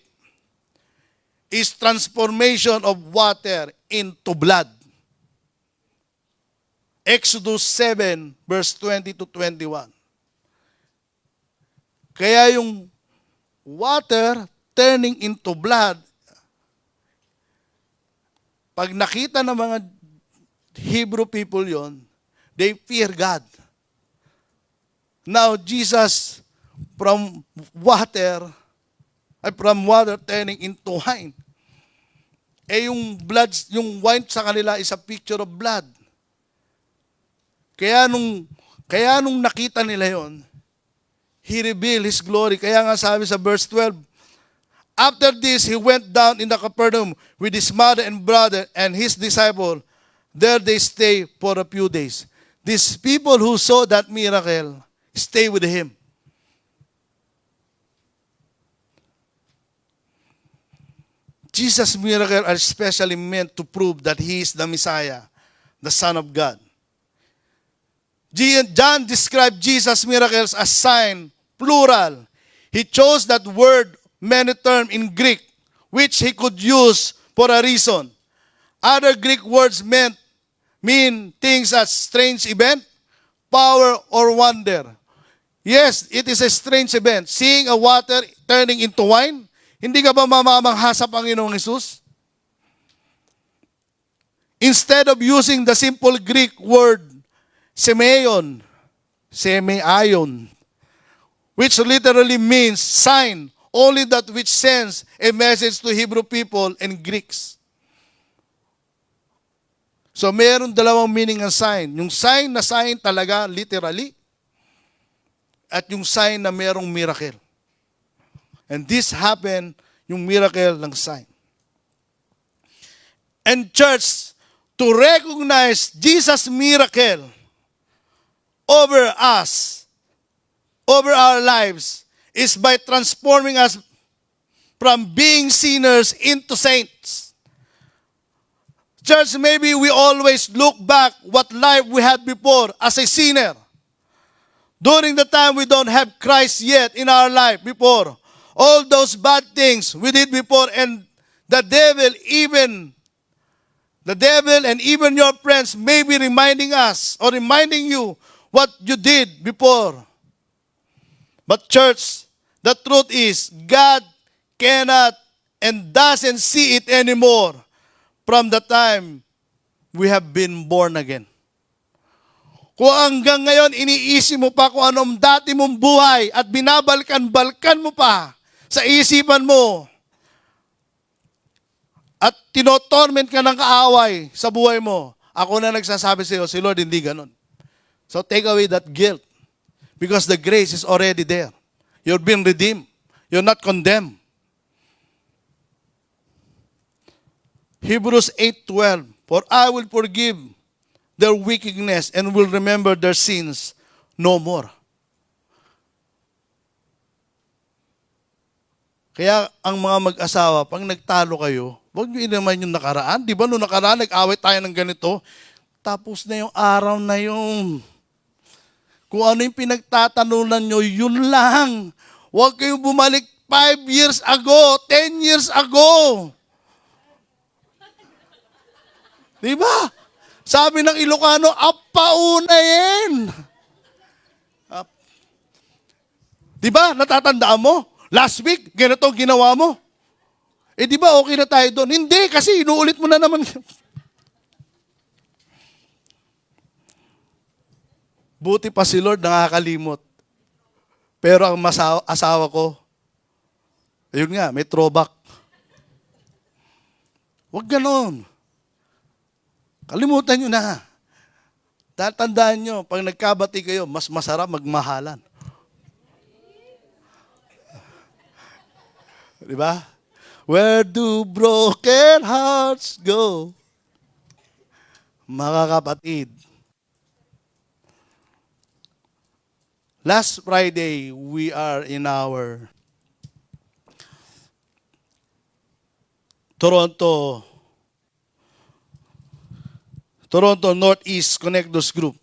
is transformation of water into blood. Exodus 7, verse 20 to 21. Kaya yung water turning into blood, pag nakita ng mga Hebrew people yon, they fear God. Now, Jesus, from water turning into wine. Yung blood, yung wine sa kanila is a picture of blood. Kaya nung nakita nila yon, He revealed His glory. Kaya nga sabi sa verse 12, after this, He went down in the Capernaum with His mother and brother and His disciple. There they stay for a few days. These people who saw that miracle stay with Him. Jesus' miracles are especially meant to prove that He is the Messiah, the Son of God. John described Jesus' miracles as sign, plural. He chose that word, many term in Greek, which he could use for a reason. Other Greek words mean things as strange event, power, or wonder. Yes, it is a strange event. Seeing a water turning into wine, hindi ka ba mamamangha sa Panginoong Hesus? Instead of using the simple Greek word semeion, which literally means sign, only that which sends a message to Hebrew people and Greeks. So meron dalawang meaning ng sign. Yung sign na sign talaga, literally, at yung sign na merong miracle. And this happened, yung miracle ng sign. And church, to recognize Jesus' miracle over us, over our lives, is by transforming us from being sinners into saints. Church, maybe we always look back what life we had before as a sinner. During the time we don't have Christ yet in our life before, all those bad things we did before, and the devil and even your friends may be reminding us or reminding you what you did before. But church, the truth is, God cannot and doesn't see it anymore from the time we have been born again. Kung hanggang ngayon iniisip mo pa kung anong dati mong buhay at binabalkan-balkan mo pa sa isipan mo at tinotorment ka ng kaaway sa buhay mo, ako na nagsasabi sa iyo, si Lord hindi ganon. So take away that guilt because the grace is already there. You've been redeemed. You're not condemned. Hebrews 8:12, for I will forgive their wickedness and will remember their sins no more. Kaya ang mga mag-asawa, pag nagtalo kayo, huwag nyo inaman yung nakaraan. Di ba noong nakaraan, nag-away tayo ng ganito, tapos na yung araw na yung kung ano yung pinagtatanunan nyo, yun lang. Huwag kayong bumalik 5 years ago, 10 years ago. Di ba? Sabi ng Ilocano, apaunayin. Di ba? Natatandaan mo? Last week, ganito ginawa mo. Eh di ba okay na tayo doon? Hindi, kasi inuulit mo na naman. Buti pa si Lord nakakalimot. Pero ang asawa ko, ayun nga, may throwback. Huwag ganon. Kalimutan nyo na. Tatandaan nyo, pag nagkabati kayo, mas masarap magmahalan. Di ba? Where do broken hearts go? Mga kapatid, last Friday, we are in our Toronto Northeast Connectors Group.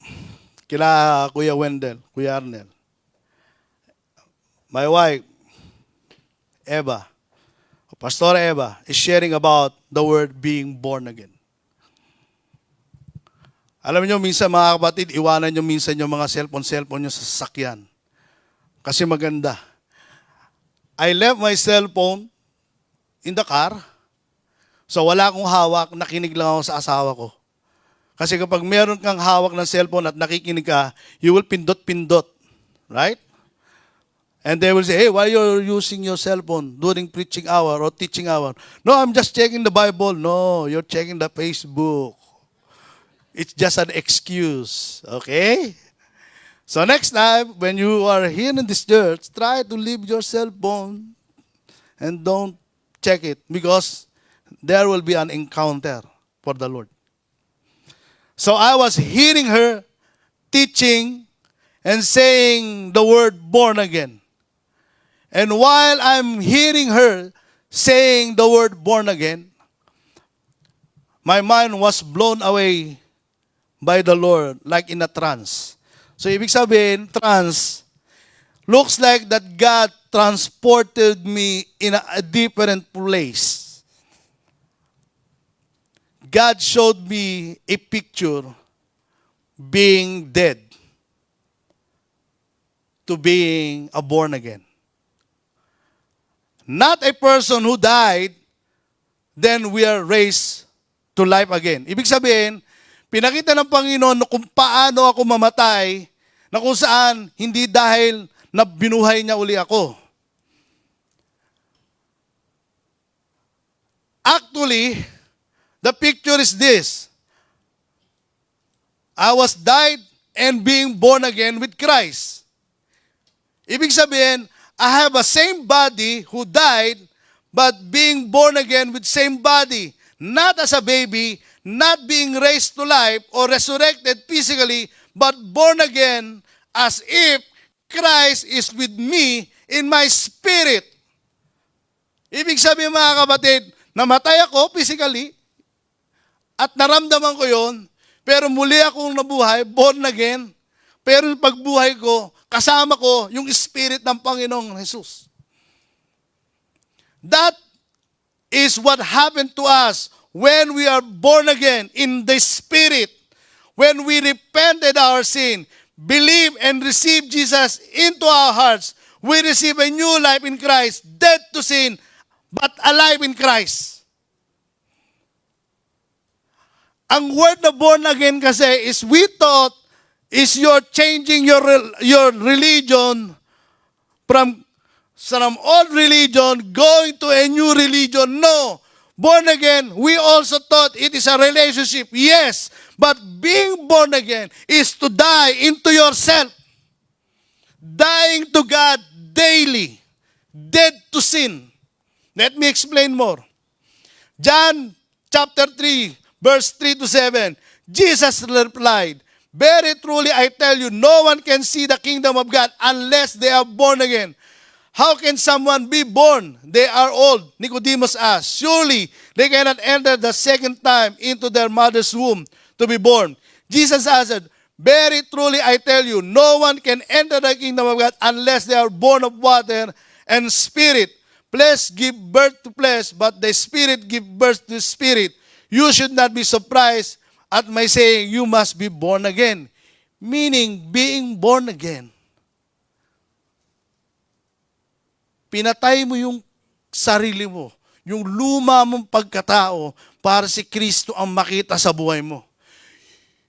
Kila Kuya Wendell, Kuya Arnel. My wife, Eva, Pastor Eva, is sharing about the word being born again. Alam niyo, minsan mga kapatid, iwanan niyo minsan yung mga cellphone niyo sa sasakyan. Kasi maganda. I left my cellphone in the car. So wala akong hawak, nakinig lang ako sa asawa ko. Kasi kapag meron kang hawak ng cellphone at nakikinig ka, you will pindot-pindot. Right? And they will say, hey, why you're using your cellphone during preaching hour or teaching hour? No, I'm just checking the Bible. No, you're checking the Facebook. It's just an excuse. Okay? So next time, when you are here in this church, try to leave your cellphone and don't check it because there will be an encounter for the Lord. So I was hearing her teaching and saying the word born again. And while I'm hearing her saying the word born again, my mind was blown away by the Lord like in a trance. So ibig sabihin, trance, looks like that God transported me in a different place. God showed me a picture being dead to being a born again. Not a person who died, then we are raised to life again. Ibig sabihin, pinakita ng Panginoon kung paano ako mamatay, na kung saan hindi dahil na binuhay niya uli ako. Actually, the picture is this. I was died and being born again with Christ. Ibig sabihin, I have a same body who died, but being born again with same body. Not as a baby, not being raised to life or resurrected physically, but born again as if Christ is with me in my spirit. Ibig sabihin mga kapatid, namatay ako physically at naramdaman ko yon, pero muli akong nabuhay, born again. Pero yung pagbuhay ko, kasama ko yung Spirit ng Panginoong Jesus. That is what happened to us when we are born again in the Spirit. When we repented our sin, believe and receive Jesus into our hearts, we receive a new life in Christ, dead to sin, but alive in Christ. Ang word na born again kasi is we thought is you're changing your religion from some old religion going to a new religion. No. Born again, we also thought it is a relationship. Yes. But being born again is to die into yourself. Dying to God daily. Dead to sin. Let me explain more. John chapter 3, verse 3 to 7. Jesus replied, very truly I tell you, no one can see the kingdom of God unless they are born again. How can someone be born? They are old. Nicodemus asked. Surely they cannot enter the second time into their mother's womb to be born. Jesus answered, very truly I tell you, no one can enter the kingdom of God unless they are born of water and spirit. Flesh give birth to flesh, but the spirit give birth to spirit. You should not be surprised at my saying, you must be born again. Meaning, being born again. Pinatay mo yung sarili mo, yung luma mong pagkatao para si Kristo ang makita sa buhay mo.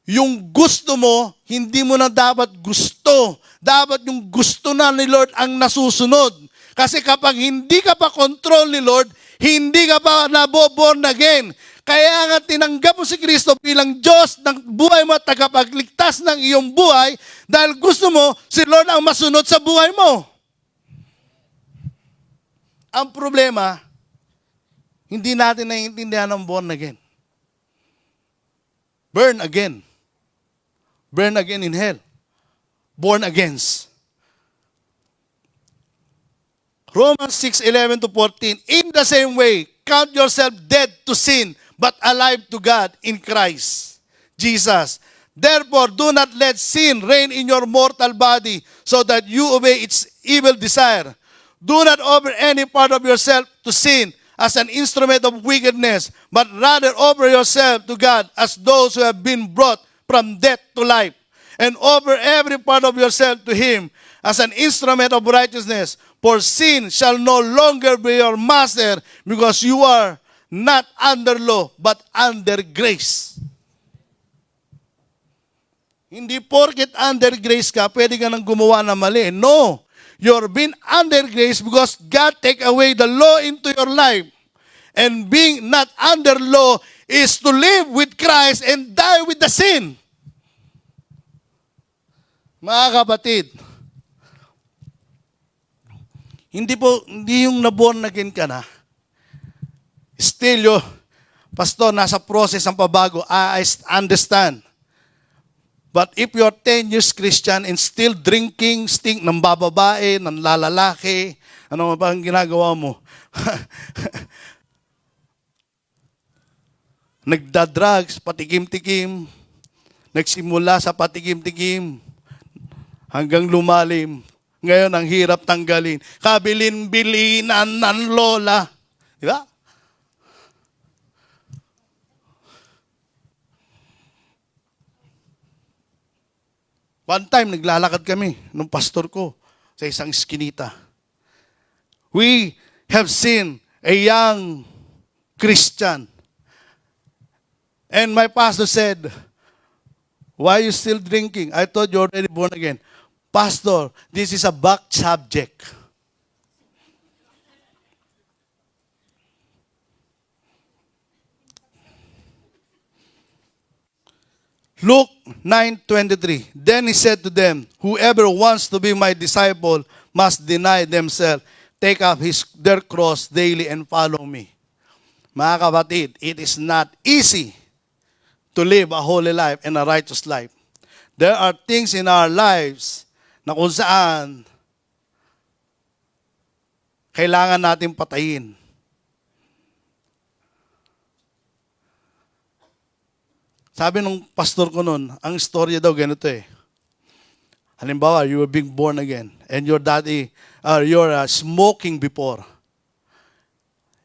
Yung gusto mo, hindi mo na dapat gusto. Dapat yung gusto na ni Lord ang nasusunod. Kasi kapag hindi ka pa control ni Lord, hindi ka pa naboborn again. Kaya nga tinanggap mo si Kristo bilang Diyos ng buhay mo at tagapagligtas ng iyong buhay dahil gusto mo si Lord ang masunod sa buhay mo. Ang problema, hindi natin naiintindihan ang born again. Burn again. Burn again in hell. Born against. Romans 6:11-14. In the same way, count yourself dead to sin, but alive to God in Christ Jesus. Therefore, do not let sin reign in your mortal body so that you obey its evil desire. Do not offer any part of yourself to sin as an instrument of wickedness, but rather offer yourself to God as those who have been brought from death to life, and offer every part of yourself to Him as an instrument of righteousness. For sin shall no longer be your master, because you are not under law, but under grace. Hindi porket under grace ka, pwede ka nang gumawa ng mali. No. You're been under grace because God take away the law into your life. And being not under law is to live with Christ and die with the sin. Mga kapatid, hindi yung naborn again ka na. Still, pastor, nasa process ang pabago. I understand. But if you're 10 years Christian and still drinking, stink ng bababae, ng lalalaki, ano ba ang ginagawa mo? Nagda-drugs, patikim-tikim, nagsimula sa patikim-tikim, hanggang lumalim. Ngayon, ang hirap tanggalin. Kabilin-bilinan ng lola. Di ba? One time, naglalakad kami ng pastor ko sa isang iskinita. We have seen a young Christian. And my pastor said, "Why are you still drinking? I thought you're already born again." Pastor, this is a back subject. Luke 9:23. Then he said to them, "Whoever wants to be my disciple must deny themselves, take up their cross daily and follow me." Mga kapatid, it is not easy to live a holy life and a righteous life. There are things in our lives na kung saan kailangan natin patayin. Sabi nung pastor ko noon, ang storya daw ganito eh. Halimbawa, you were being born again and your daddy, you're smoking before.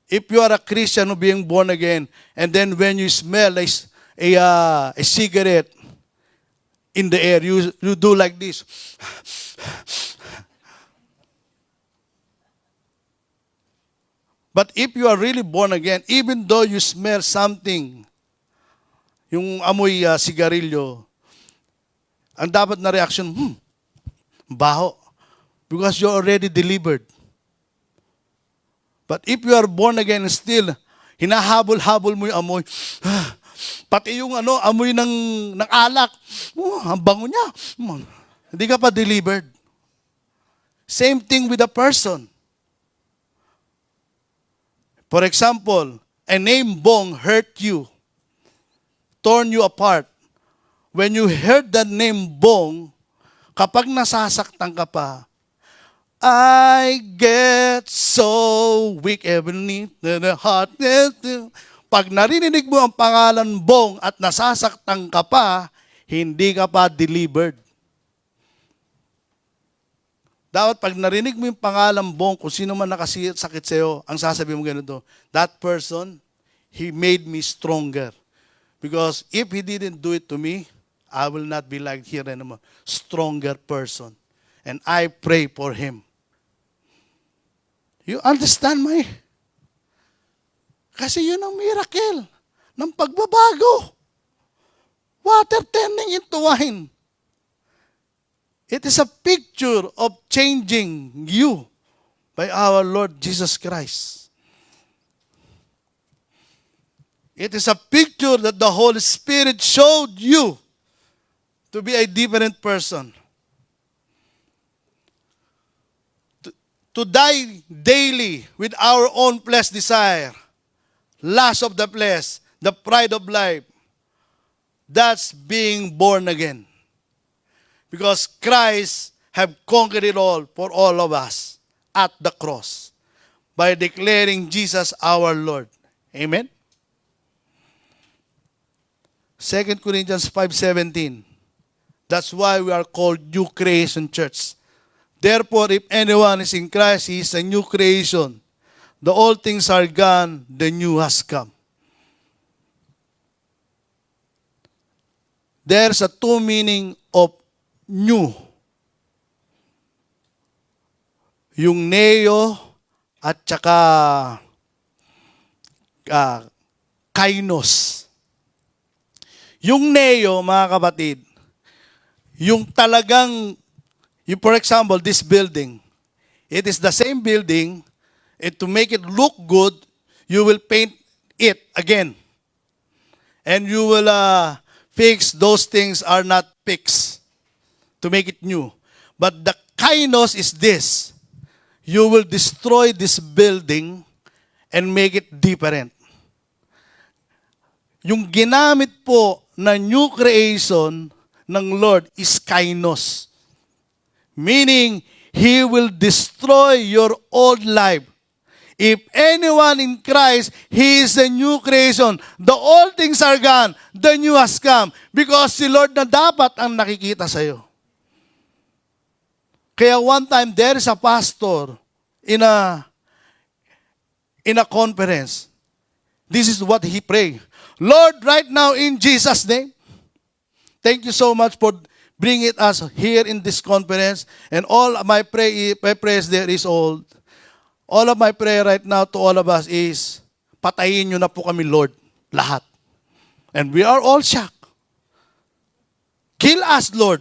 If you are a Christian who being born again, and then when you smell a cigarette in the air, you do like this. But if you are really born again, even though you smell something, yung amoy sigarilyo, ang dapat na reaction, baho. Because you're already delivered. But if you are born again still, hinahabol-habol mo yung amoy, pati yung amoy ng alak, ang bango niya, hindi ka pa delivered. Same thing with a person. For example, a name Bong hurt you, torn you apart. When you heard the name Bong, kapag nasasaktan ka pa, I get so weak every the heart. Pag narinig mo ang pangalan Bong at nasasaktan ka pa, hindi ka pa delivered. Dapat pag narinig mo yung pangalan Bong, kung sino man nakasakit sa'yo, ang sasabihin mo ganito, that person, he made me stronger. Because if he didn't do it to me, I will not be like here anymore. Stronger person. And I pray for him. You understand my? Kasi yun ang miracle ng pagbabago. Water turning into wine. It is a picture of changing you by our Lord Jesus Christ. It is a picture that the Holy Spirit showed you to be a different person. To die daily with our own flesh desire. lust of the flesh, the pride of life. That's being born again. Because Christ have conquered it all for all of us at the cross by declaring Jesus our Lord. Amen? 2 Corinthians 5:17. That's why we are called New Creation Church. Therefore, if anyone is in Christ, he is a new creation. The old things are gone, the new has come. There's a two meaning of new. Yung neo at saka kainos. Yung neo, mga kapatid, yung talagang, for example, this building, it is the same building, and to make it look good, you will paint it again. And you will fix those things are not fixed to make it new. But the kainos is this. You will destroy this building and make it different. Yung ginamit po na new creation ng Lord is kainos. Meaning, He will destroy your old life. If anyone in Christ, he is a new creation. The old things are gone, the new has come. Because si Lord na dapat ang nakikita sa'yo. Kaya one time, there is a pastor in a conference. This is what he prayed. Lord, right now in Jesus' name, thank you so much for bringing us here in this conference. And all my prayers there is all of my prayer right now to all of us is, patayin nyo na po kami, Lord, lahat. And we are all shocked. Kill us, Lord.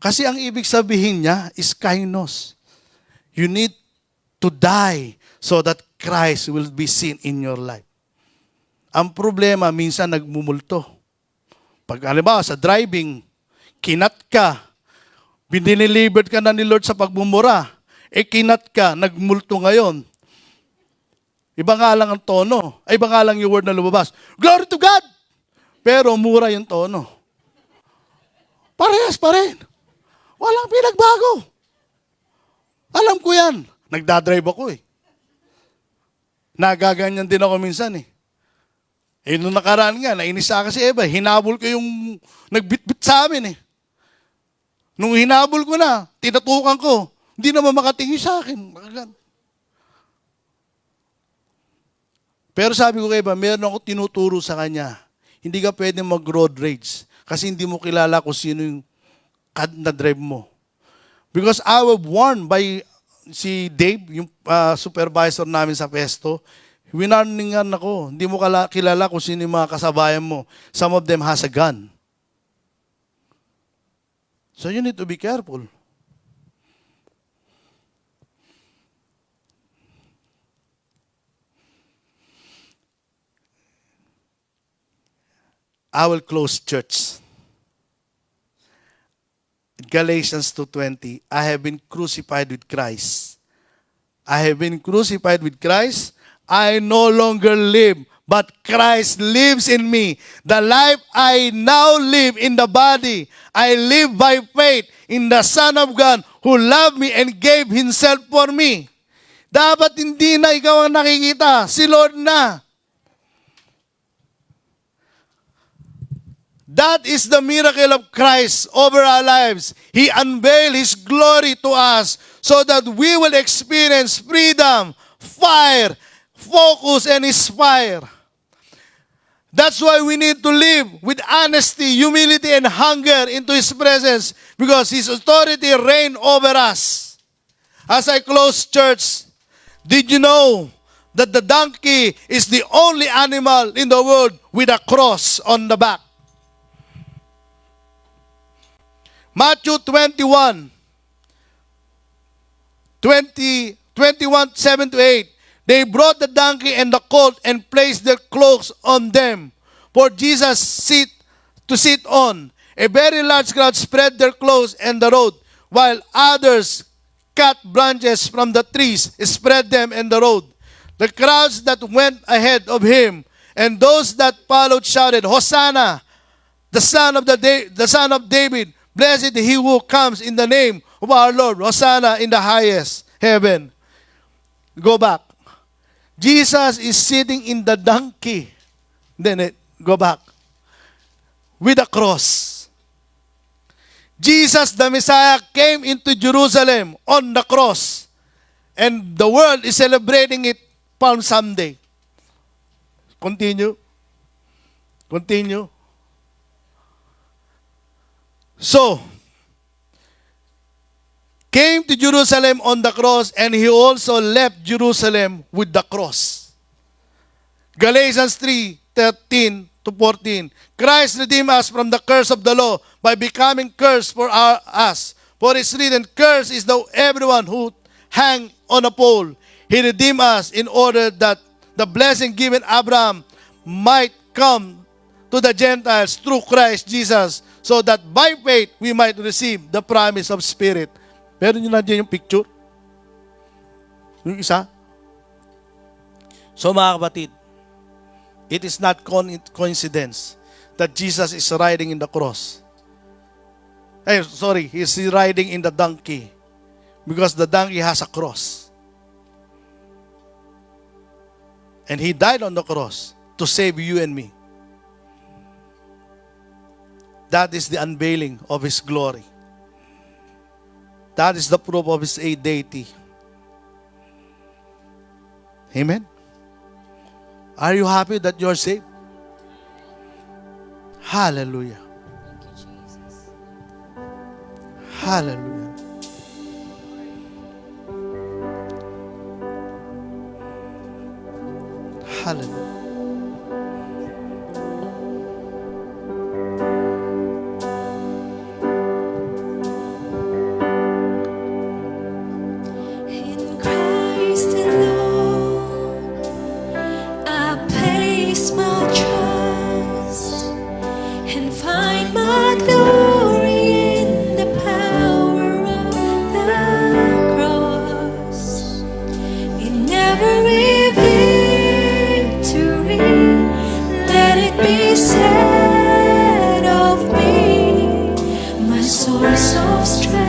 Kasi ang ibig sabihin niya is kainos. You need to die so that Christ will be seen in your life. Ang problema, minsan nagmumulto. Pag halimbawa sa driving, kinat ka, binililivered ka na ni Lord sa pagmumura, kinat ka, nagmulto ngayon. Iba nga lang ang tono, iba nga lang yung word na lumabas. Glory to God! Pero mura yung tono. Parehas pa rin. Walang pinagbago. Alam ko yan. Nagdadrive ako eh. Nagaganyan din ako minsan eh. Nung nakaraan nga, nainis sa akin si Eva, hinabol ko yung nagbitbit sa amin eh. Nung hinabol ko na, tinatukan ko, hindi naman makatingin sa akin. Pero sabi ko kay Eva, meron ako tinuturo sa kanya. Hindi ka pwedeng mag-road rage kasi hindi mo kilala kung sino yung na-drive mo. Because I was warned by si Dave, yung supervisor namin sa Pesto, winarningan ako, hindi mo kilala kung sino yung mga kasabayan mo. Some of them has a gun. So you need to be careful. I will close, church. Galatians 2:20, I have been crucified with Christ. I have been crucified with Christ. I no longer live, but Christ lives in me. The life I now live in the body, I live by faith in the Son of God who loved me and gave Himself for me. Dapat hindi na ikaw ang nakikita, si Lord na. That is the miracle of Christ over our lives. He unveiled His glory to us so that we will experience freedom, fire, focus, and inspire. That's why we need to live with honesty, humility, and hunger into His presence because His authority reigns over us. As I close, church, did you know that the donkey is the only animal in the world with a cross on the back? Matthew 21, 7-8. They brought the donkey and the colt and placed their cloaks on them for Jesus to sit on. A very large crowd spread their clothes on the road, while others cut branches from the trees, spread them in the road. The crowds that went ahead of him and those that followed shouted, Hosanna, the son of David. Blessed he who comes in the name of our Lord. Hosanna in the highest heaven. Go back. Jesus is sitting in the donkey. Go back. With a cross. Jesus, the Messiah, came into Jerusalem on the cross. And the world is celebrating it Palm Sunday. Continue. Continue. So, came to Jerusalem on the cross, and he also left Jerusalem with the cross. Galatians 3:13 to 14. Christ redeemed us from the curse of the law by becoming cursed for us. For it's written, cursed is everyone who hang on a pole. He redeemed us in order that the blessing given Abraham might come to the Gentiles through Christ Jesus, so that by faith we might receive the promise of Spirit. Meron nyo na dyan yung picture? Yung isa? So mga kapatid, it is not coincidence that Jesus is riding in the cross. He's riding in the donkey because the donkey has a cross. And he died on the cross to save you and me. That is the unveiling of his glory. That is the proof of his deity. Amen? Are you happy that you are saved? Hallelujah. Thank you, Jesus. Hallelujah. Hallelujah. In Christ alone, I place my trust and find my glory in the power of the cross. In every victory, let it be said of me, my source of strength,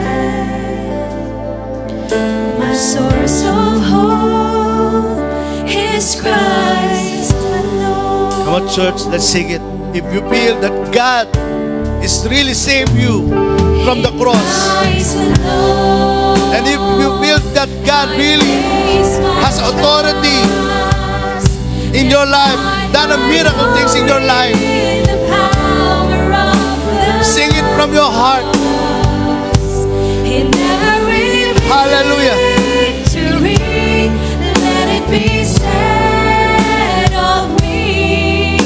my source of hope is Christ alone. Come on, church, let's sing it. If you feel that God is really saved you from the cross, Christ alone. and if you feel that God really has authority in your life, done a miracle things in your life, sing it from your heart. Hallelujah. Victory, let it be said of me,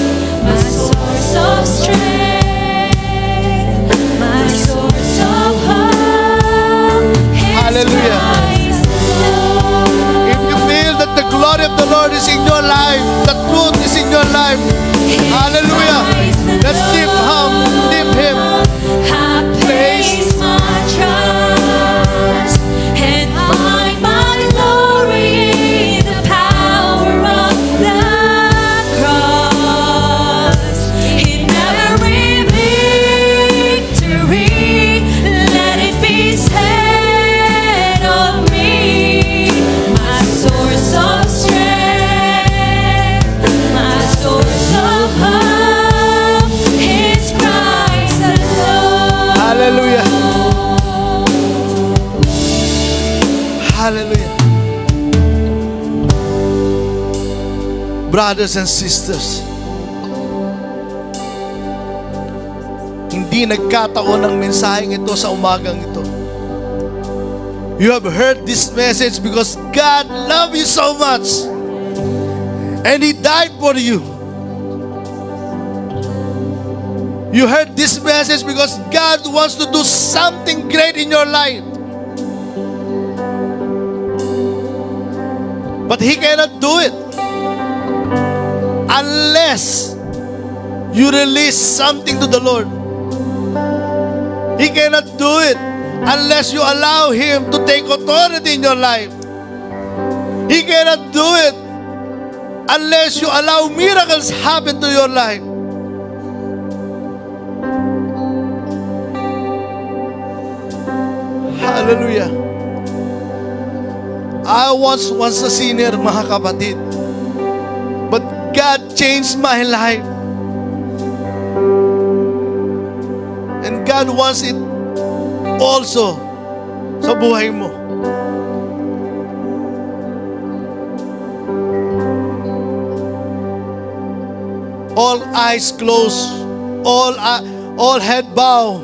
my source of strength, my source of hope is Hallelujah. Christ alone. If you feel that the glory of the Lord is in your life, the truth is in your life, hallelujah. Let's lift him. I place my trust and find my glory in the power of the cross. In every victory, let it be said of me, my source of strength, my source of hope is Christ alone. Hallelujah. Hallelujah. Brothers and sisters, hindi nagkataon ang mensaheng ito sa umagang ito. You have heard this message because God loves you so much. And He died for you. You heard this message because God wants to do something great in your life. But He cannot do it unless you release something to the Lord. He cannot do it unless you allow Him to take authority in your life. He cannot do it unless you allow miracles happen to your life. Hallelujah. I was once a sinner, mga kapatid. But God changed my life. And God wants it also sa buhay mo. All eyes closed, all head bow,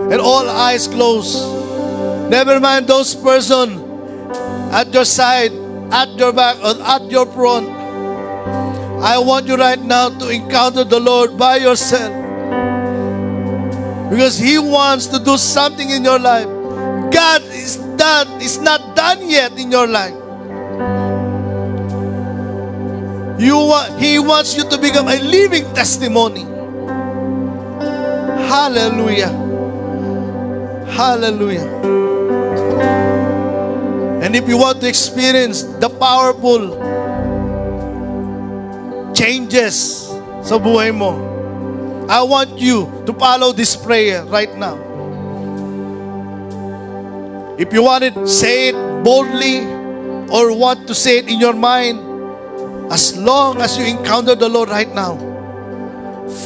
and all eyes closed. Never mind those person at your side, at your back, or at your front. I want you right now to encounter the Lord by yourself. Because He wants to do something in your life. God is not done yet in your life. He wants you to become a living testimony. Hallelujah. Hallelujah. And if you want to experience the powerful changes sa buhay mo, I want you to follow this prayer right now. If you want it, say it boldly or want to say it in your mind, as long as you encounter the Lord right now.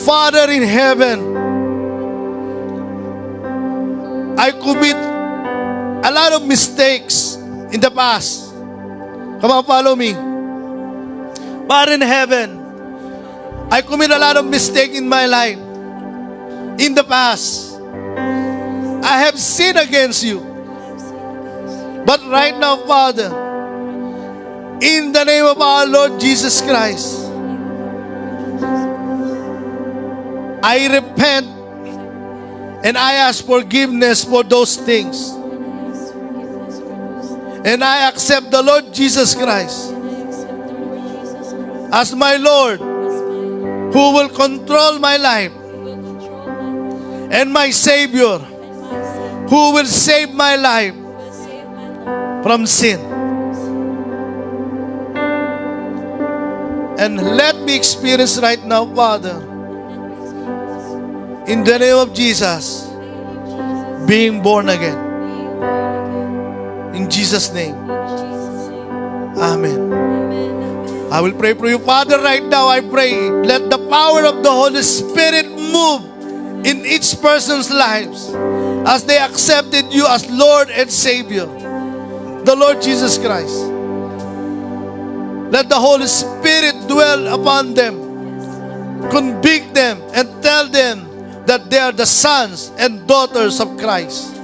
Father in heaven, I commit a lot of mistakes in the past. Come on, follow me. Father in heaven, I commit a lot of mistakes in my life. In the past, I have sinned against you. But right now, Father, in the name of our Lord Jesus Christ, I repent and I ask forgiveness for those things. And I accept the Lord Jesus Christ as my Lord, who will control my life, and my Savior, who will save my life from sin. And let me experience right now, Father, in the name of Jesus, being born again. In Jesus' name. Amen. I will pray for you, Father, right now. I pray, let the power of the Holy Spirit move in each person's lives as they accepted you as Lord and Savior, the Lord Jesus Christ. Let the Holy Spirit dwell upon them, convict them, and tell them that they are the sons and daughters of Christ.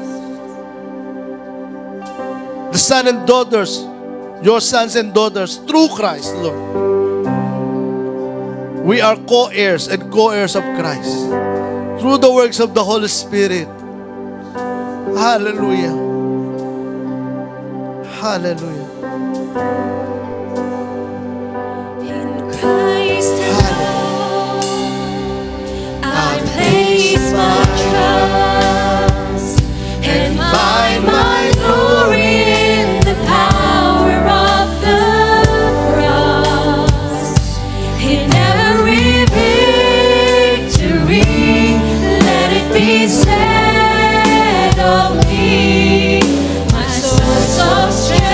The sons and daughters, your sons and daughters, through Christ, Lord. We are co-heirs and co-heirs of Christ through the works of the Holy Spirit. Hallelujah. Hallelujah. Christ alone, I place my trust and find my glory in the power of the cross. In every victory, let it be said of me, my source of strength.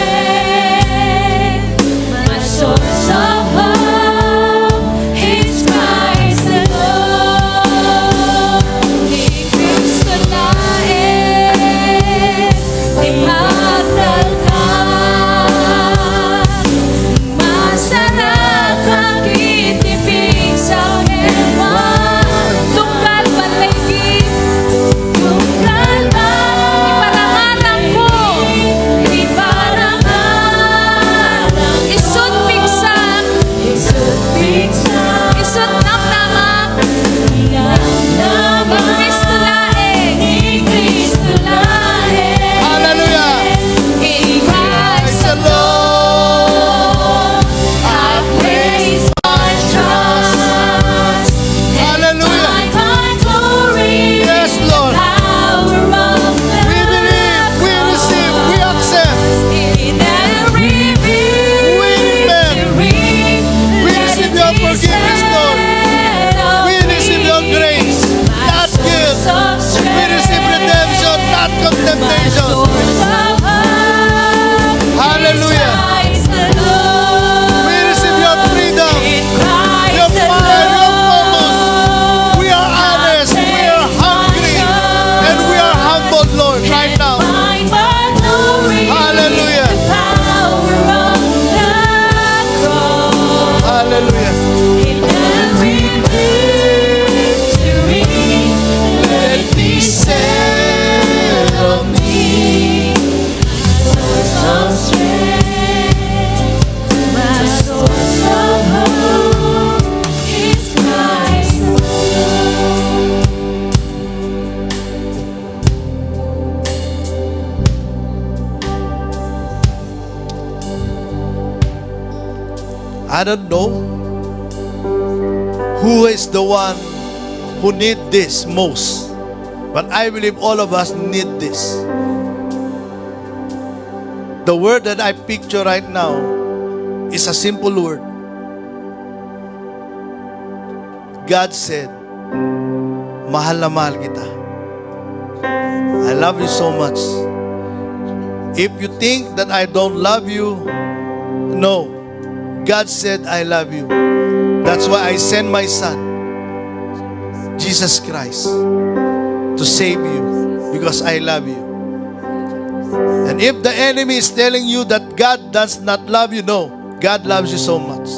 temptations. source of hope. Hallelujah. Is Christ alone. We receive your freedom. In Christ Your fire, your focus. alone. We are honest. We are hungry. And we are humbled, Lord, right now. Find my glory. Hallelujah. The power of the cross. Hallelujah. In every victory, let me settle me. Source of strength, my source of hope is Christ alone. I don't know who is the one who need this most, but I believe all of us need this. The word that I picture right now is a simple word. God said, mahal na mahal kita. I love you so much. If you think that I don't love you, no. God said, I love you. That's why I sent my son, Jesus Christ, to save you because I love you. And if the enemy is telling you that God does not love you, no, God loves you so much.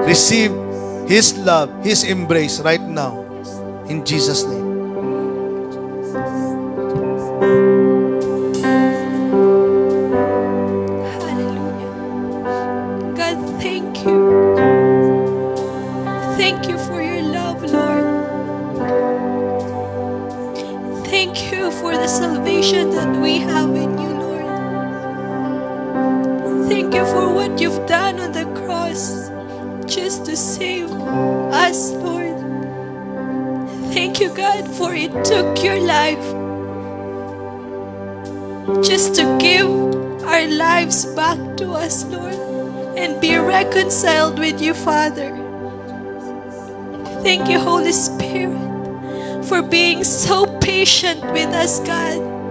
Receive His love, His embrace right now in Jesus' name. Hallelujah. God, thank you. Thank you for your love, Lord. Thank you for the salvation that we have in you, Lord. Thank you for what you've done on the cross just to save us, Lord. Thank you, God, for it took your life just to give our lives back to us, Lord, and be reconciled with you, Father. Thank you, Holy Spirit, for being so patient with us, God,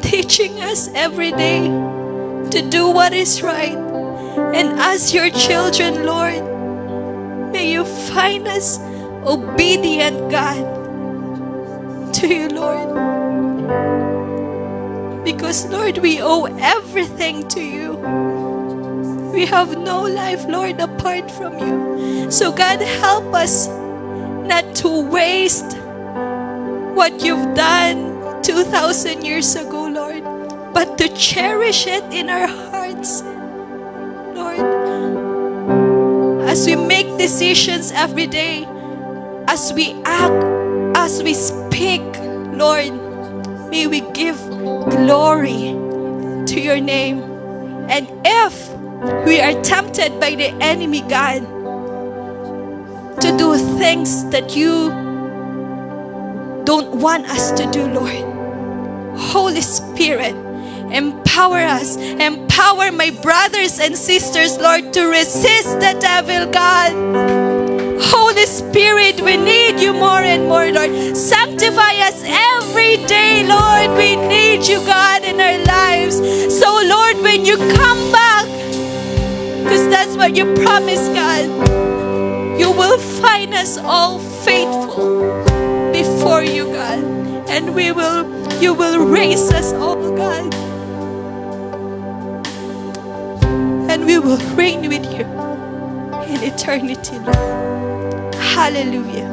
teaching us every day to do what is right. And as your children, Lord, may you find us obedient, God, to you, Lord. Because, Lord, we owe everything to you. We have no life, Lord, apart from you. So, God, help us not to waste what you've done 2,000 years ago, Lord, but to cherish it in our hearts, Lord. As we make decisions every day, as we act, as we speak, Lord, may we give glory to your name. And if we are tempted by the enemy, God, to do things that you don't want us to do, Lord, Holy Spirit, empower us, empower my brothers and sisters, Lord, to resist the devil, God. Holy Spirit, we need you more and more, Lord. Sanctify us every day, Lord. We need you, God, in our lives. So, Lord, when you come back, because that's what you promised, God, you will find us all faithful before you, God. And you will raise us all, God. And we will reign with you in eternity, Lord. Hallelujah.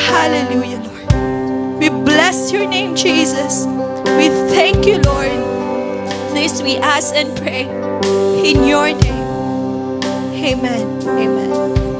Hallelujah, Lord. We bless your name, Jesus. We thank you, Lord. This we ask and pray in your name. Amen. Amen.